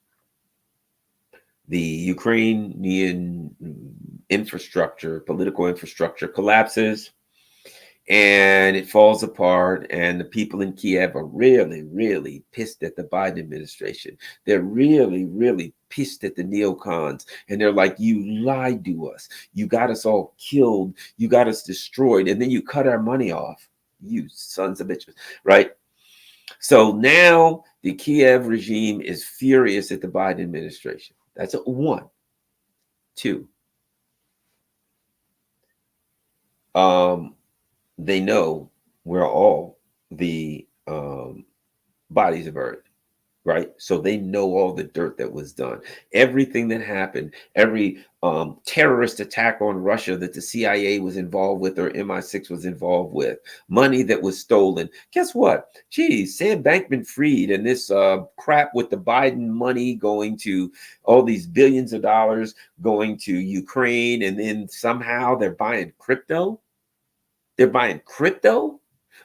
Speaker 1: The Ukrainian infrastructure, political infrastructure collapses. And it falls apart, and the people in Kiev are really, really pissed at the Biden administration. They're really, really pissed at the neocons. And they're like, "You lied to us. You got us all killed. You got us destroyed. And then you cut our money off. You sons of bitches," right? So now the Kiev regime is furious at the Biden administration. That's one. Two, they know where all the bodies are buried, right? So they know all the dirt that was done, everything that happened, every terrorist attack on Russia that the CIA was involved with or MI6 was involved with, money that was stolen. Guess what? Geez, Sam Bankman-Fried and this crap with the Biden money going to all these billions of dollars going to Ukraine, and then somehow they're buying crypto. They're buying crypto.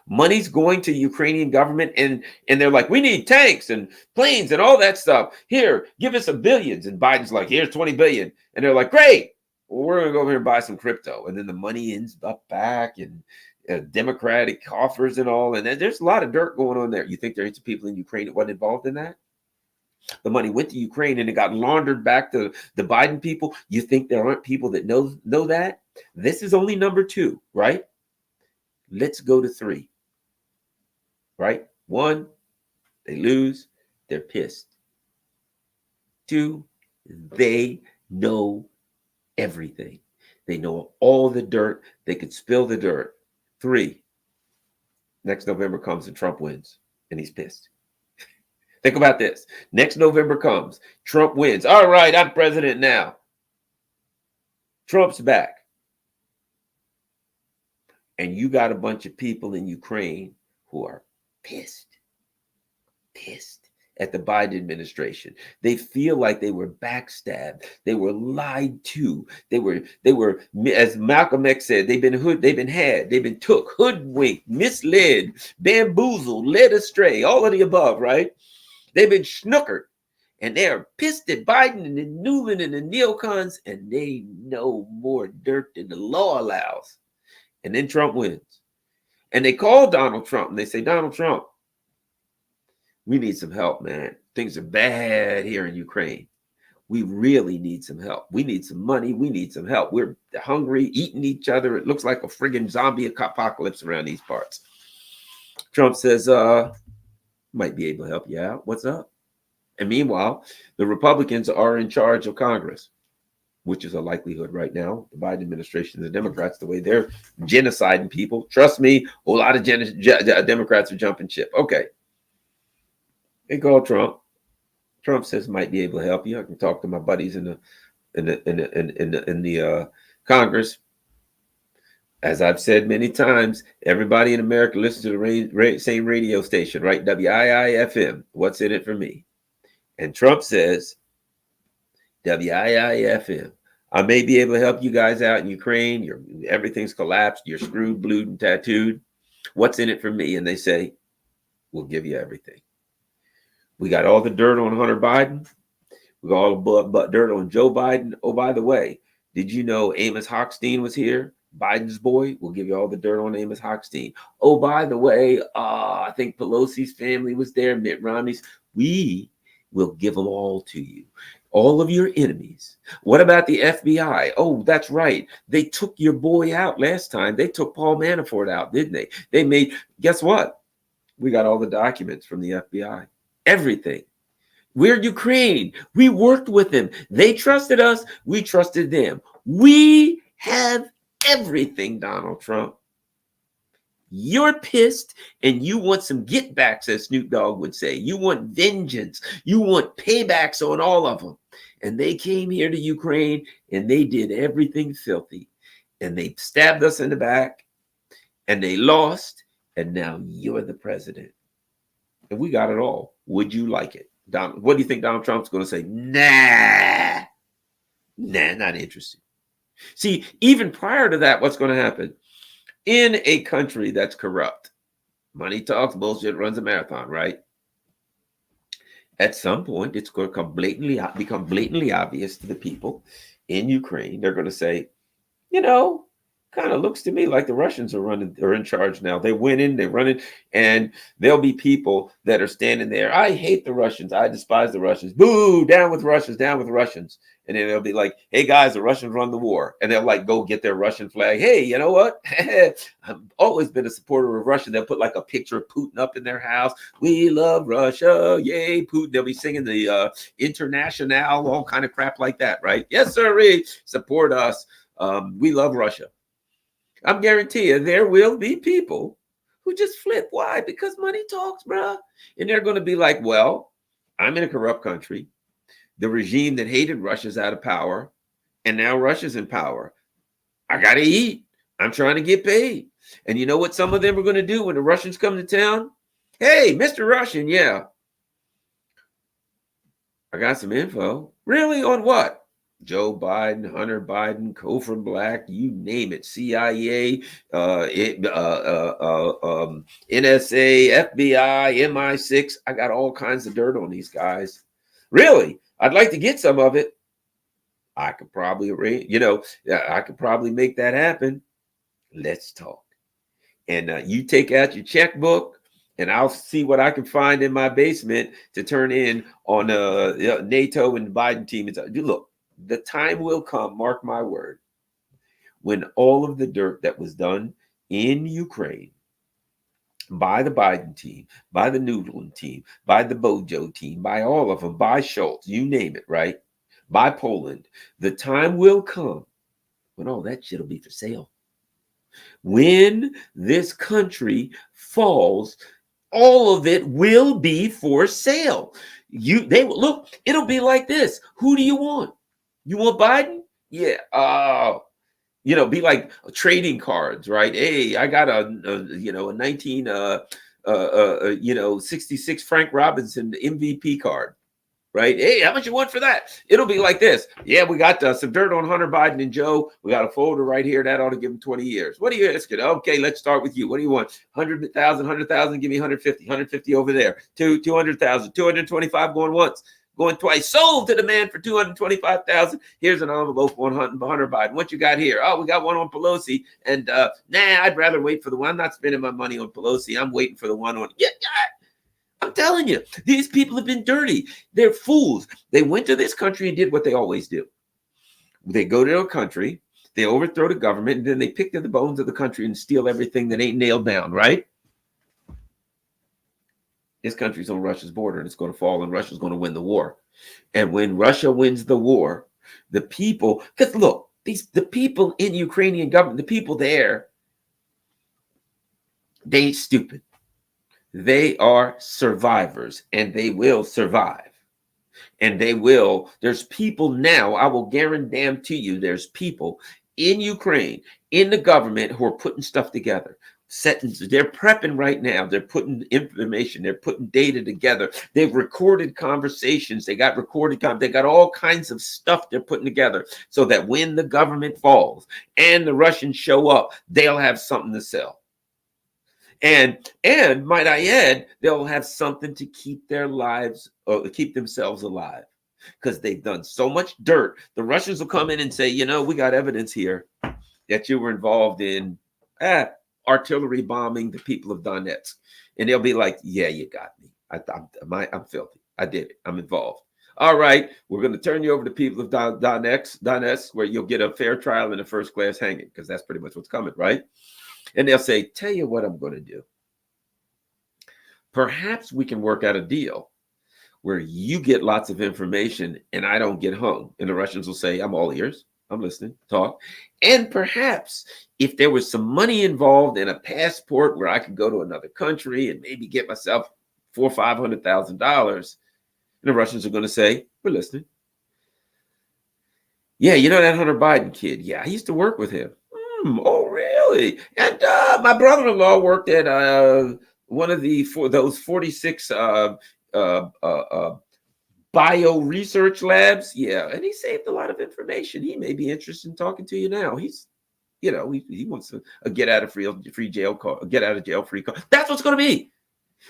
Speaker 1: Money's going to Ukrainian government, and they're like, we need tanks and planes and all that stuff. Here, give us a billions. And Biden's like, here's 20 billion. And they're like, great. Well, we're gonna go over here and buy some crypto. And then the money ends up back in Democratic coffers and all. And there's a lot of dirt going on there. You think there are some people in Ukraine that wasn't involved in that? The money went to Ukraine and it got laundered back to the Biden people. You think there aren't people that know that? This is only number two, right? Let's go to three, right? One, they lose, they're pissed. Two, they know everything. They know all the dirt. They could spill the dirt. Three, next November comes and Trump wins, and he's pissed. Think about this. Next November comes, Trump wins. All right, I'm president now. Trump's back. And you got a bunch of people in Ukraine who are pissed at the Biden administration. They feel like they were backstabbed. They were lied to. They were, as Malcolm X said, they've been took, hoodwinked, misled, bamboozled, led astray, all of the above, right? They've been snookered. And they are pissed at Biden and the Newman and the neocons, and they know more dirt than the law allows. And then Trump wins. And they call Donald Trump and they say, Donald Trump, we need some help, man. Things are bad here in Ukraine. We really need some help. We need some money. We need some help. We're hungry, eating each other. It looks like a friggin' zombie apocalypse around these parts. Trump says, might be able to help you out. What's up? And meanwhile, the Republicans are in charge of Congress, which is a likelihood right now. The Biden administration, the Democrats, the way they're genociding people. Trust me, a lot of Democrats are jumping ship. Okay. They call Trump. Trump says might be able to help you. I can talk to my buddies in the Congress. As I've said many times, everybody in America listens to the same radio station, right? WIIFM. What's in it for me? And Trump says, WIIFM. I may be able to help you guys out in Ukraine. Everything's collapsed. You're screwed, blued, and tattooed. What's in it for me? And they say, we'll give you everything. We got all the dirt on Hunter Biden. We got all the dirt on Joe Biden. Oh, by the way, did you know Amos Hochstein was here? Biden's boy. We'll give you all the dirt on Amos Hochstein. Oh, by the way, I think Pelosi's family was there, Mitt Romney's. We will give them all to you. All of your enemies. What about the FBI? Oh, that's right. They took your boy out last time. They took Paul Manafort out, didn't they? Guess what? We got all the documents from the FBI. Everything. We're Ukraine. We worked with them. They trusted us. We trusted them. We have everything, Donald Trump. You're pissed and you want some get backs, as Snoop Dogg would say. You want vengeance. You want paybacks on all of them. And they came here to Ukraine and they did everything filthy. And they stabbed us in the back and they lost. And now you're the president. And we got it all. Would you like it? What do you think Donald Trump's going to say? Nah, not interested. See, even prior to that, what's going to happen? In a country that's corrupt, money talks, bullshit runs a marathon, right? At some point, it's going to become blatantly obvious to the people in Ukraine. They're going to say, kind of looks to me like the Russians are in charge now. They went in, they're running, and there'll be people that are standing there. I hate the Russians. I despise the Russians. Boo, down with Russians, down with Russians. And then they'll be like, hey guys, the Russians run the war. And they'll like go get their Russian flag. Hey, you know what? I've always been a supporter of Russia. They'll put like a picture of Putin up in their house. We love Russia. Yay, Putin. They'll be singing the International, all kind of crap like that, right? Yes, sir. Support us. We love Russia. I'm guarantee you there will be people who just flip. Why? Because money talks, bro. And they're going to be like, well, I'm in a corrupt country. The regime that hated Russia's out of power, and now Russia's in power. I got to eat. I'm trying to get paid. And you know what some of them are going to do when the Russians come to town? Hey, Mr. Russian, yeah. I got some info. Really? On what? Joe Biden, Hunter Biden, Cofer Black, you name it, CIA, NSA, FBI, MI6. I got all kinds of dirt on these guys. Really? I'd like to get some of it. I could probably arrange, I could probably make that happen. Let's talk. And you take out your checkbook, and I'll see what I can find in my basement to turn in on NATO and the Biden team. Look, the time will come, mark my word, when all of the dirt that was done in Ukraine by the Biden team, by the Noodling team, by the Bojo team, by all of them, by Schultz, you name it, right? By Poland, the time will come when all that shit will be for sale. When this country falls, all of it will be for sale. They will look, it'll be like this. Who do you want? You want Biden? Yeah. Be like trading cards, right? Hey, I got a 1966 Frank Robinson MVP card, right? Hey, how much you want for that? It'll be like this. Yeah, we got some dirt on Hunter Biden and Joe. We got a folder right here that ought to give him 20 years. What are you asking? Okay, let's start with you. What do you want? 100,000, give me 150 over there. 200,000, 225 going once. Going twice, sold to the man for 225,000. Here's an envelope on Hunter Biden. What you got here? Oh, we got one on Pelosi. And I'd rather wait for the one. I'm not spending my money on Pelosi. I'm waiting for the one on. Yeah. I'm telling you, these people have been dirty. They're fools. They went to this country and did what they always do. They go to a country, they overthrow the government, and then they pick to the bones of the country and steal everything that ain't nailed down, right? This country's on Russia's border, and it's going to fall, and Russia's going to win the war. And when Russia wins the war, the people, because look, the people in Ukrainian government, the people there, they ain't stupid. They are survivors, and they will survive. And there's people now, I will guarantee you, there's people in Ukraine, in the government, who are putting stuff together. They're prepping right now. They're putting information. They're putting data together. They've recorded conversations. They got they got all kinds of stuff they're putting together so that when the government falls and the Russians show up, they'll have something to sell. And might I add, they'll have something to keep their lives or keep themselves alive, because they've done so much dirt. The Russians will come in and say, we got evidence here that you were involved in artillery bombing the people of Donetsk. And they'll be like, yeah, you got me. I'm filthy. I did it. I'm involved. All right, we're going to turn you over to people of Donetsk, where you'll get a fair trial and a first class hanging, because that's pretty much what's coming, right? And they'll say, tell you what I'm going to do. Perhaps we can work out a deal where you get lots of information and I don't get hung. And the Russians will say, I'm all ears. I'm listening. Talk. And perhaps if there was some money involved in a passport where I could go to another country and maybe get myself $400,000 or $500,000, and the Russians are going to say, we're listening. Yeah, that Hunter Biden kid. Yeah, I used to work with him. Oh, really? And my brother-in-law worked at one of those 46 bio research labs. Yeah, and he saved a lot of information. He may be interested in talking to you now. He's, he wants a get out of jail free card. That's what's going to be.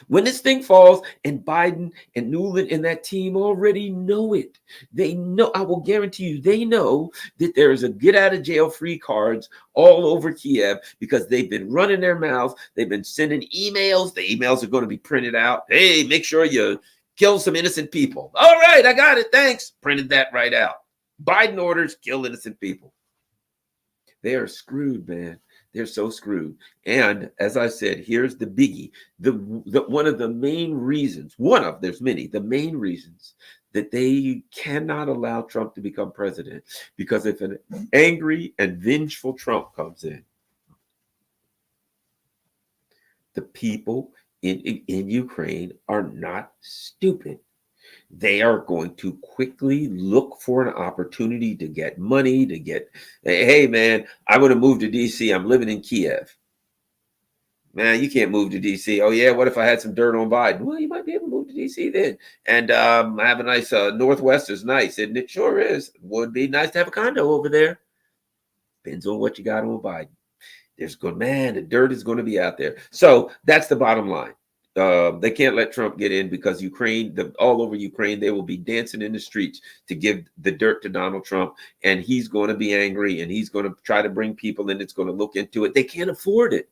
Speaker 1: When this thing falls, and Biden and Newland and that team already know it, they know, I will guarantee you, they know that there is a get out of jail free cards all over Kiev because they've been running their mouths. They've been sending emails. The emails are going to be printed out. Hey, make sure you kill some innocent people. All right, I got it. Thanks. Printed that right out. Biden orders kill innocent people. They are screwed, man. They're so screwed. And as I said, here's the biggie. The one of the main reasons, there's many, the main reasons that they cannot allow Trump to become president, because if an angry and vengeful Trump comes in, the people in Ukraine are not stupid. They are going to quickly look for an opportunity to get money, to get, hey, man, I'm going to move to DC. I'm living in Kiev. Man, you can't move to DC. Oh, yeah, what if I had some dirt on Biden? Well, you might be able to move to DC then. And I have a nice, Northwest is nice, isn't it? Sure is. Would be nice to have a condo over there. Depends on what you got on Biden. There's good, man, the dirt is going to be out there. So that's the bottom line. They can't let Trump get in because Ukraine, all over Ukraine, they will be dancing in the streets to give the dirt to Donald Trump, and he's going to be angry, and he's going to try to bring people in that's going to look into it. They can't afford it.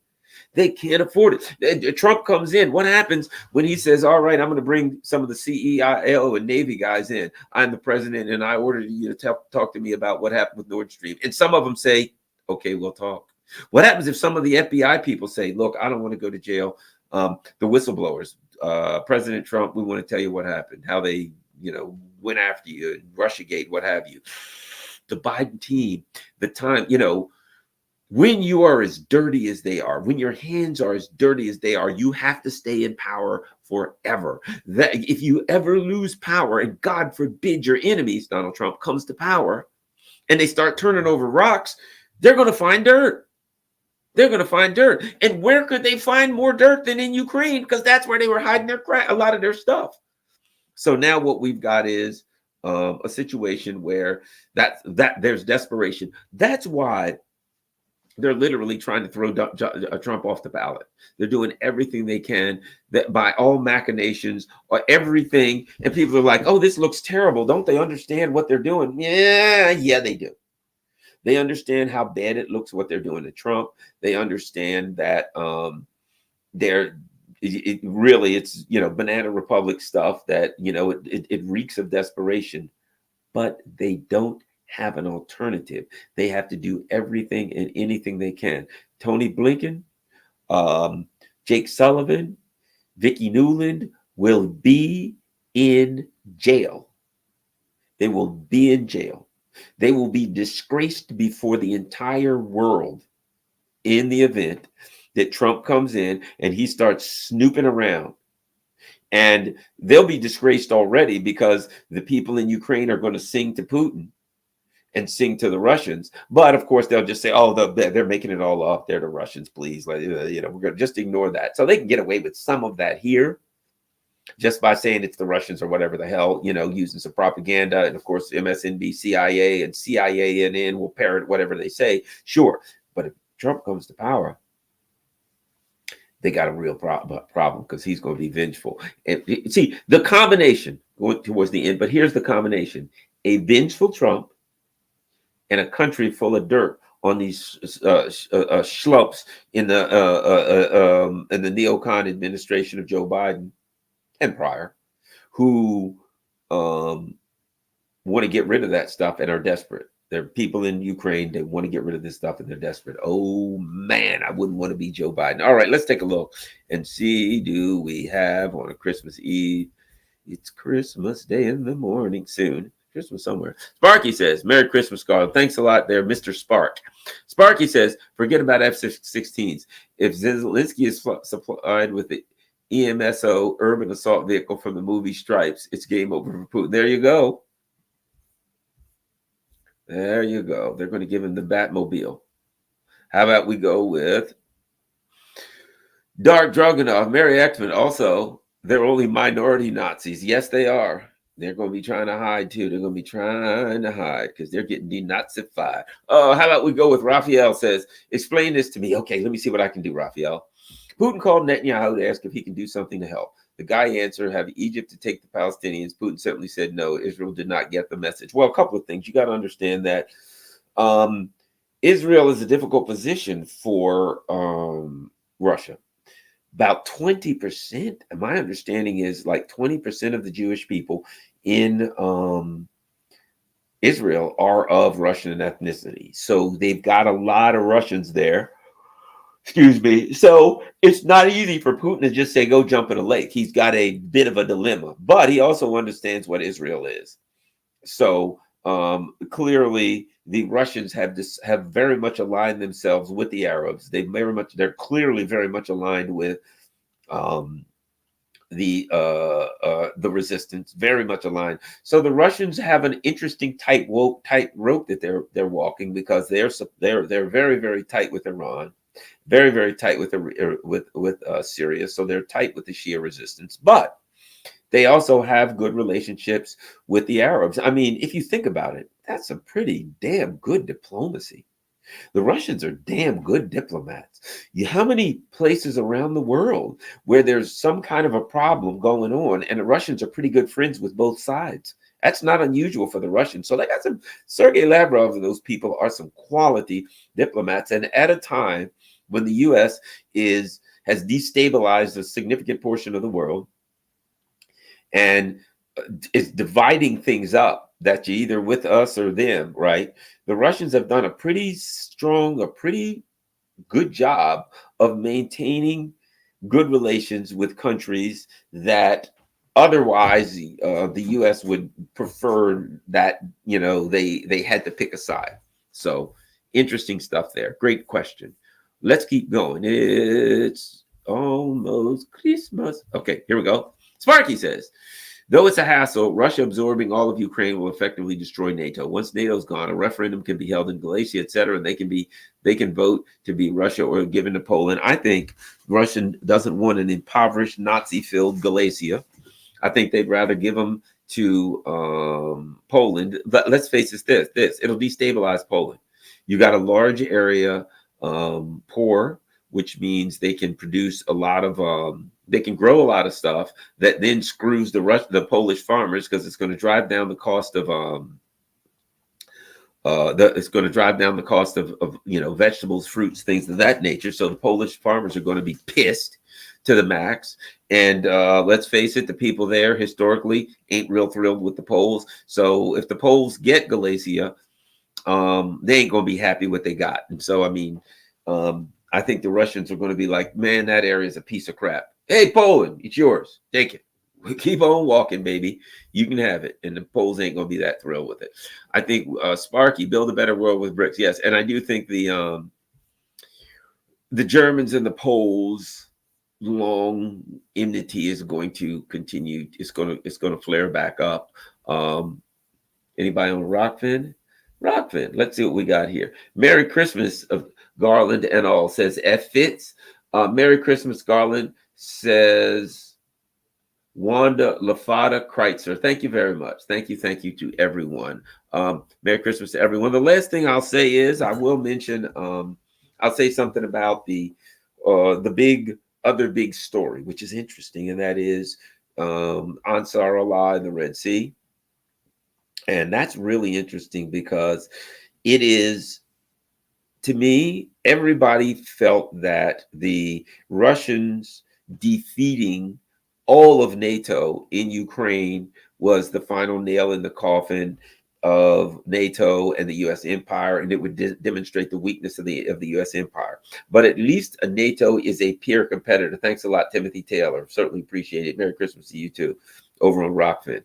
Speaker 1: They can't afford it. Trump comes in. What happens when he says, all right, I'm going to bring some of the CEO and Navy guys in. I'm the president, and I ordered you to talk to me about what happened with Nord Stream. And some of them say, okay, we'll talk. What happens if some of the FBI people say, look, I don't want to go to jail? The whistleblowers, President Trump, we want to tell you what happened, how they, went after you, Russiagate, what have you. The Biden team, the time, when you are as dirty as they are, when your hands are as dirty as they are, you have to stay in power forever. That if you ever lose power, and God forbid your enemies, Donald Trump, comes to power and they start turning over rocks, they're going to find dirt. They're going to find dirt. And where could they find more dirt than in Ukraine? Because that's where they were hiding a lot of their stuff. So now what we've got is a situation where that there's desperation. That's why they're literally trying to throw Trump off the ballot. They're doing everything they can, that by all machinations or everything. And people are like, oh, this looks terrible. Don't they understand what they're doing? Yeah, they do. They understand how bad it looks, what they're doing to Trump. They understand that it's banana republic stuff that it reeks of desperation, but they don't have an alternative. They have to do everything and anything they can. Tony Blinken, Jake Sullivan, Vicki Newland will be in jail. They will be in jail. They will be disgraced before the entire world in the event that Trump comes in and he starts snooping around. And they'll be disgraced already because the people in Ukraine are going to sing to Putin and sing to the Russians. But of course, they'll just say, oh, they're making it all up. They're the Russians, please. We're going to just ignore that. So they can get away with some of that here, just by saying it's the Russians or whatever the hell, using some propaganda. And of course, MSNBC, CIA, and CNN will parrot whatever they say. Sure. But if Trump comes to power, they got a real problem because he's going to be vengeful. And see, the combination going towards the end, but here's the combination: a vengeful Trump and a country full of dirt on these schlubs in the neocon administration of Joe Biden and prior, who want to get rid of that stuff and are desperate. There are people in Ukraine that want to get rid of this stuff and they're desperate. Oh man, I wouldn't want to be Joe Biden. All right, let's take a look and see. Do we have on a Christmas Eve? It's Christmas Day in the morning soon. Christmas somewhere. Sparky says, Merry Christmas, Scarlett. Thanks a lot there, Mr. Spark. Sparky says, forget about F-16s. If Zelensky is supplied with the EMSO urban assault vehicle from the movie Stripes, it's game over for Putin. There you go. There you go. They're going to give him the Batmobile. How about we go with Dark Dragunov, Mary Ekman. Also, they're only minority Nazis. Yes, they are. They're going to be trying to hide too. They're going to be trying to hide because they're getting denazified. Oh, how about we go with Raphael says, explain this to me. Okay, let me see what I can do, Raphael. Putin called Netanyahu to ask if he can do something to help. The guy answered, have Egypt to take the Palestinians. Putin simply said no. Israel did not get the message. Well, a couple of things. You got to understand that Israel is a difficult position for Russia. About 20%, my understanding is like 20% of the Jewish people in Israel are of Russian ethnicity. So they've got a lot of Russians there. Excuse me. So it's not easy for Putin to just say, go jump in a lake. He's got a bit of a dilemma, but he also understands what Israel is. So clearly the Russians have very much aligned themselves with the Arabs. They're clearly very much aligned with the resistance, very much aligned. So the Russians have an interesting tight rope that they're walking, because they're very, very tight with Iran, very, very tight with Syria. So they're tight with the Shia resistance, but they also have good relationships with the Arabs. I mean, if you think about it, that's a pretty damn good diplomacy. The Russians are damn good diplomats. How many places around the world where there's some kind of a problem going on, and the Russians are pretty good friends with both sides? That's not unusual for the Russians. So they got some Sergei Lavrov and those people are some quality diplomats. And at a time when the U.S. has destabilized a significant portion of the world and is dividing things up, that you're either with us or them, right? The Russians have done a pretty good job of maintaining good relations with countries that otherwise the U.S. would prefer that, they had to pick a side. So interesting stuff there. Great question. Let's keep going. It's almost Christmas. Okay, here we go. Sparky says, though it's a hassle, Russia absorbing all of Ukraine will effectively destroy NATO. Once NATO's gone, a referendum can be held in Galicia, etc., and they can vote to be Russia or given to Poland. I think Russia doesn't want an impoverished, Nazi-filled Galicia. I think they'd rather give them to Poland. But let's face it, it'll destabilize Poland. You got a large area, poor, which means they can produce a lot of they can grow a lot of stuff that then screws the Polish farmers, because it's going to drive down the cost of it's going to drive down the cost of vegetables, fruits, things of that nature. So the Polish farmers are going to be pissed to the max. And let's face it, the people there historically ain't real thrilled with the Poles. So if the Poles get Galicia, they ain't going to be happy what they got. And so, I mean, I think the Russians are going to be like, man, that area is a piece of crap. Hey, Poland, it's yours. Take it. Keep on walking, baby. You can have it. And the Poles ain't going to be that thrilled with it. I think Sparky, build a better world with BRICS. Yes. And I do think the Germans and the Poles long enmity is going to continue. It's going to flare back up. Anybody on Rockfin? Rockfin. Let's see what we got here. Merry Christmas of Garland and all, says F Fitz. Merry Christmas, Garland, says Wanda Lafada Kreitzer. Thank you very much. Thank you to everyone. Merry Christmas to everyone. The last thing I'll say is I will mention, I'll say something about the other big story, which is interesting, and that is Ansar Allah in the Red Sea. And that's really interesting because it is, to me, everybody felt that the Russians defeating all of NATO in Ukraine was the final nail in the coffin of NATO and the U.S. empire, and it would demonstrate the weakness of the U.S. empire. But at least NATO is a peer competitor. Thanks a lot, Timothy Taylor. Certainly appreciate it. Merry Christmas to you too, over on Rockfin.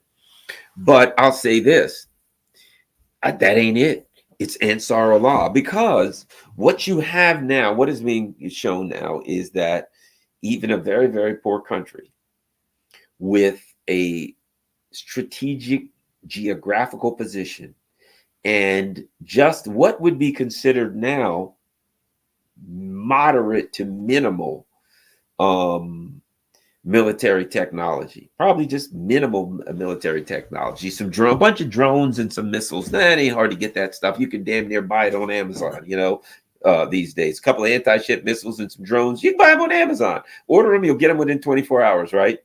Speaker 1: But I'll say this, that ain't it. It's Ansar Allah, because what you have now, what is being shown now, is that even a very, very poor country with a strategic geographical position and just what would be considered now moderate to minimal military technology, probably just minimal military technology, a bunch of drones and some missiles. That ain't hard to get that stuff. You can damn near buy it on Amazon, these days. A couple of anti-ship missiles and some drones. You can buy them on Amazon. Order them, you'll get them within 24 hours, right?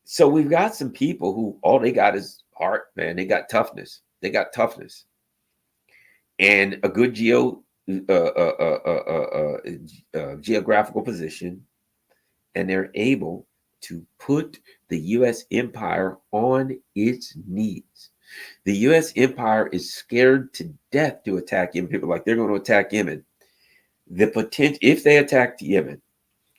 Speaker 1: So we've got some people who all they got is heart, man. They got toughness. They got toughness. And a good geographical position, and they're able to put the U.S. empire on its knees. The U.S. empire is scared to death to attack Yemen. People are like, they're going to attack Yemen. The potential, if they attacked Yemen,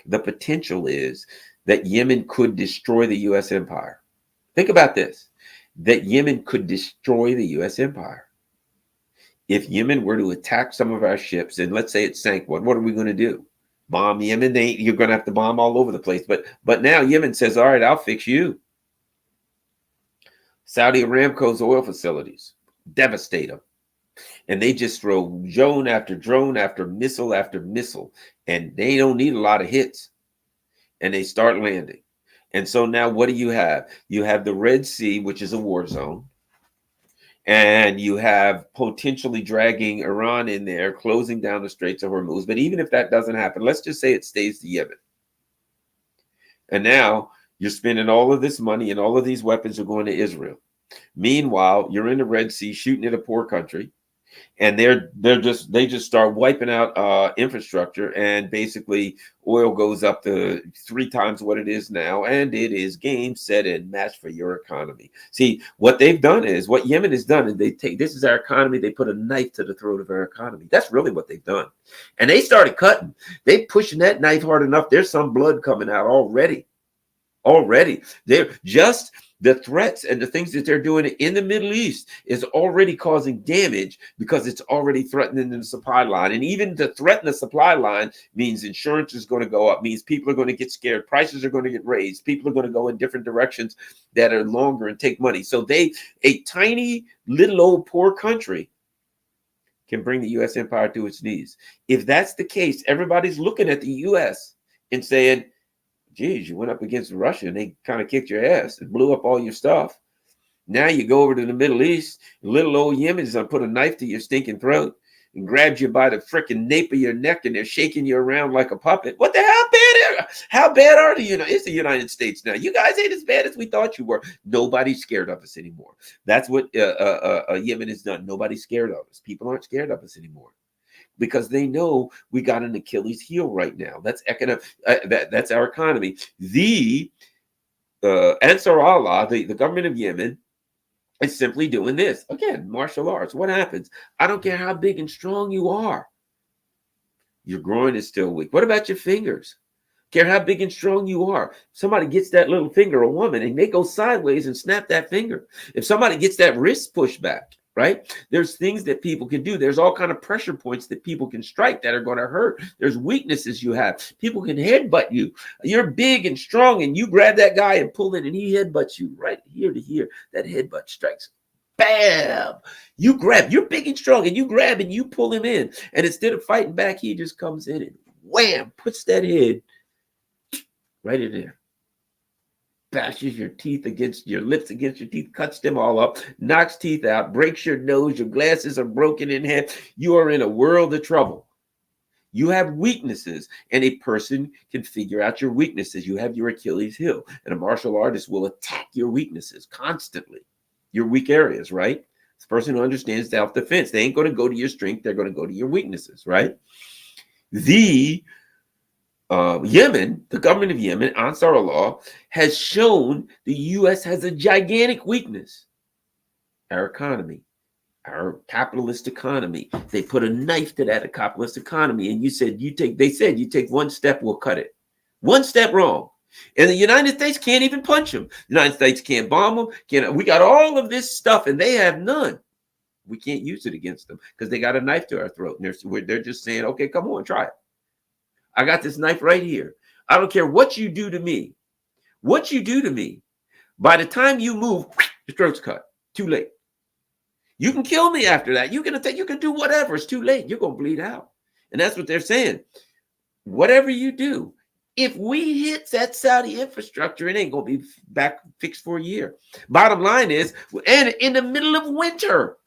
Speaker 1: the potential is that Yemen could destroy the U.S. empire. Think about this, that Yemen could destroy the U.S. empire. If Yemen were to attack some of our ships, and let's say it sank one, what are we going to do? Bomb Yemen? You're going to have to bomb all over the place. But now Yemen says, all right, I'll fix you. Saudi Aramco's oil facilities, devastate them. And they just throw drone after drone after missile, and they don't need a lot of hits. And they start landing. And so now what do you have? You have the Red Sea, which is a war zone. And you have potentially dragging Iran in there, closing down the Straits of Hormuz. But even if that doesn't happen, let's just say it stays to Yemen. And now you're spending all of this money and all of these weapons are going to Israel. Meanwhile, you're in the Red Sea shooting at a poor country. And they just start wiping out infrastructure, and basically oil goes up to 3 times what it is now, and it is game, set, and match for your economy. See, what they've done is, what Yemen has done is, this is our economy, they put a knife to the throat of our economy. That's really what they've done. And they started cutting. They pushing that knife hard enough. There's some blood coming out already. They're just the threats and the things that they're doing in the Middle East is already causing damage because it's already threatening the supply line. And even to threaten the supply line means insurance is going to go up, means people are going to get scared, prices are going to get raised, people are going to go in different directions that are longer and take money. So a tiny little old poor country can bring the U.S. empire to its knees. If that's the case, everybody's looking at the U.S. and saying, geez, you went up against Russia and they kind of kicked your ass and blew up all your stuff. Now you go over to the Middle East, little old Yemen's gonna put a knife to your stinking throat and grabs you by the freaking nape of your neck, and they're shaking you around like a puppet. What the hell? How bad are the It's the United States now. You guys ain't as bad as we thought you were. Nobody's scared of us anymore. That's what Yemen has done. Nobody's scared of us. People aren't scared of us anymore, because they know we got an Achilles heel right now. That's economic. That's our economy. The Ansar Allah, the government of Yemen, is simply doing this. Again, martial arts. What happens? I don't care how big and strong you are. Your groin is still weak. What about your fingers? Care how big and strong you are. Somebody gets that little finger, a woman, and they go sideways and snap that finger. If somebody gets that wrist pushed back, right? There's things that people can do. There's all kind of pressure points that people can strike that are going to hurt. There's weaknesses you have. People can headbutt you. You're big and strong, and you grab that guy and pull in, and he headbutts you right here to here. That headbutt strikes. Bam! You grab. You're big and strong, and you grab and you pull him in. And instead of fighting back, he just comes in and wham, puts that head right in there. Bashes your teeth against your lips, against your teeth, cuts them all up, knocks teeth out, breaks your nose, your glasses are broken in half. You are in a world of trouble. You have weaknesses, and a person can figure out your weaknesses. You have your Achilles heel, and a martial artist will attack your weaknesses constantly, your weak areas, right? This person who understands self-defense. They ain't going to go to your strength. They're going to go to your weaknesses, right? Yemen, the government of Yemen, Ansar Allah, has shown the U.S. has a gigantic weakness. Our economy, our capitalist economy. They put a knife to that capitalist economy, and they said you take one step, we'll cut it. One step wrong. And the United States can't even punch them. The United States can't bomb them. We got all of this stuff, and they have none. We can't use it against them because they got a knife to our throat, and they're just saying, okay, come on, try it. I got this knife right here. I don't care what you do to me. What you do to me, by the time you move, your throat's cut. Too late. You can kill me after that. You can do whatever. It's too late. You're going to bleed out. And that's what they're saying. Whatever you do, if we hit that Saudi infrastructure, it ain't going to be back fixed for a year. Bottom line is, and in the middle of winter,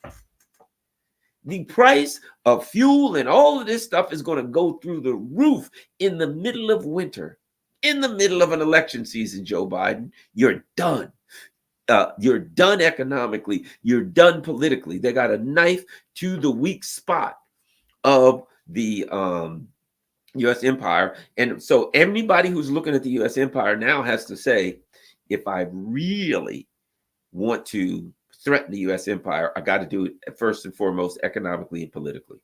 Speaker 1: The price of fuel and all of this stuff is going to go through the roof in the middle of winter. In the middle of an election season, Joe Biden, you're done. You're done economically. You're done politically. They got a knife to the weak spot of the U.S. empire. And so anybody who's looking at the U.S. empire now has to say, if I really want to threaten the U.S. empire, I got to do it first and foremost economically and politically.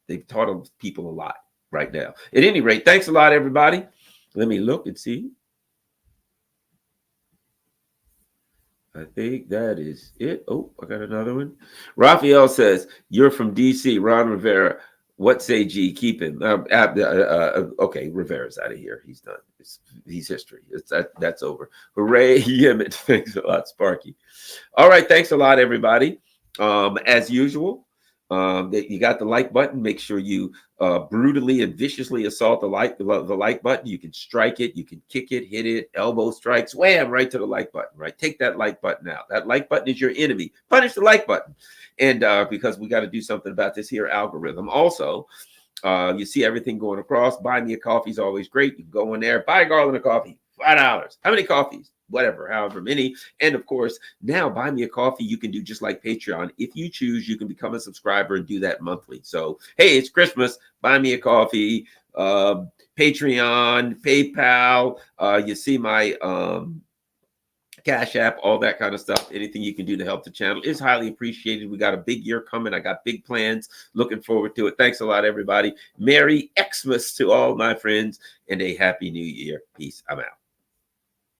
Speaker 1: They've taught people a lot right now. At any rate, thanks a lot, everybody. Let me look and see. I think that is it. Oh, I got another one. Raphael says, you're from D.C., Ron Rivera. What say G? Keep him. Okay, Rivera's out of here. He's done. He's history. That's over. Hooray, Yemen. Thanks a lot, Sparky. All right, thanks a lot, everybody. As usual, you got the like button. Make sure you brutally and viciously assault the like button. You can strike it, you can kick it, hit it, elbow strikes, wham, right to the like button. Right, take that like button out. That like button is your enemy. Punish the like button, and because we got to do something about this here algorithm. Also, you see everything going across. Buy me a coffee is always great. You can go in there, buy a Garland a coffee, $5. How many coffees? Whatever, however many. And of course, now buy me a coffee. You can do just like Patreon. If you choose, you can become a subscriber and do that monthly. So, hey, it's Christmas. Buy me a coffee. Patreon, PayPal. You see my Cash App, all that kind of stuff. Anything you can do to help the channel is highly appreciated. We got a big year coming. I got big plans. Looking forward to it. Thanks a lot, everybody. Merry Xmas to all my friends and a Happy New Year. Peace. I'm out.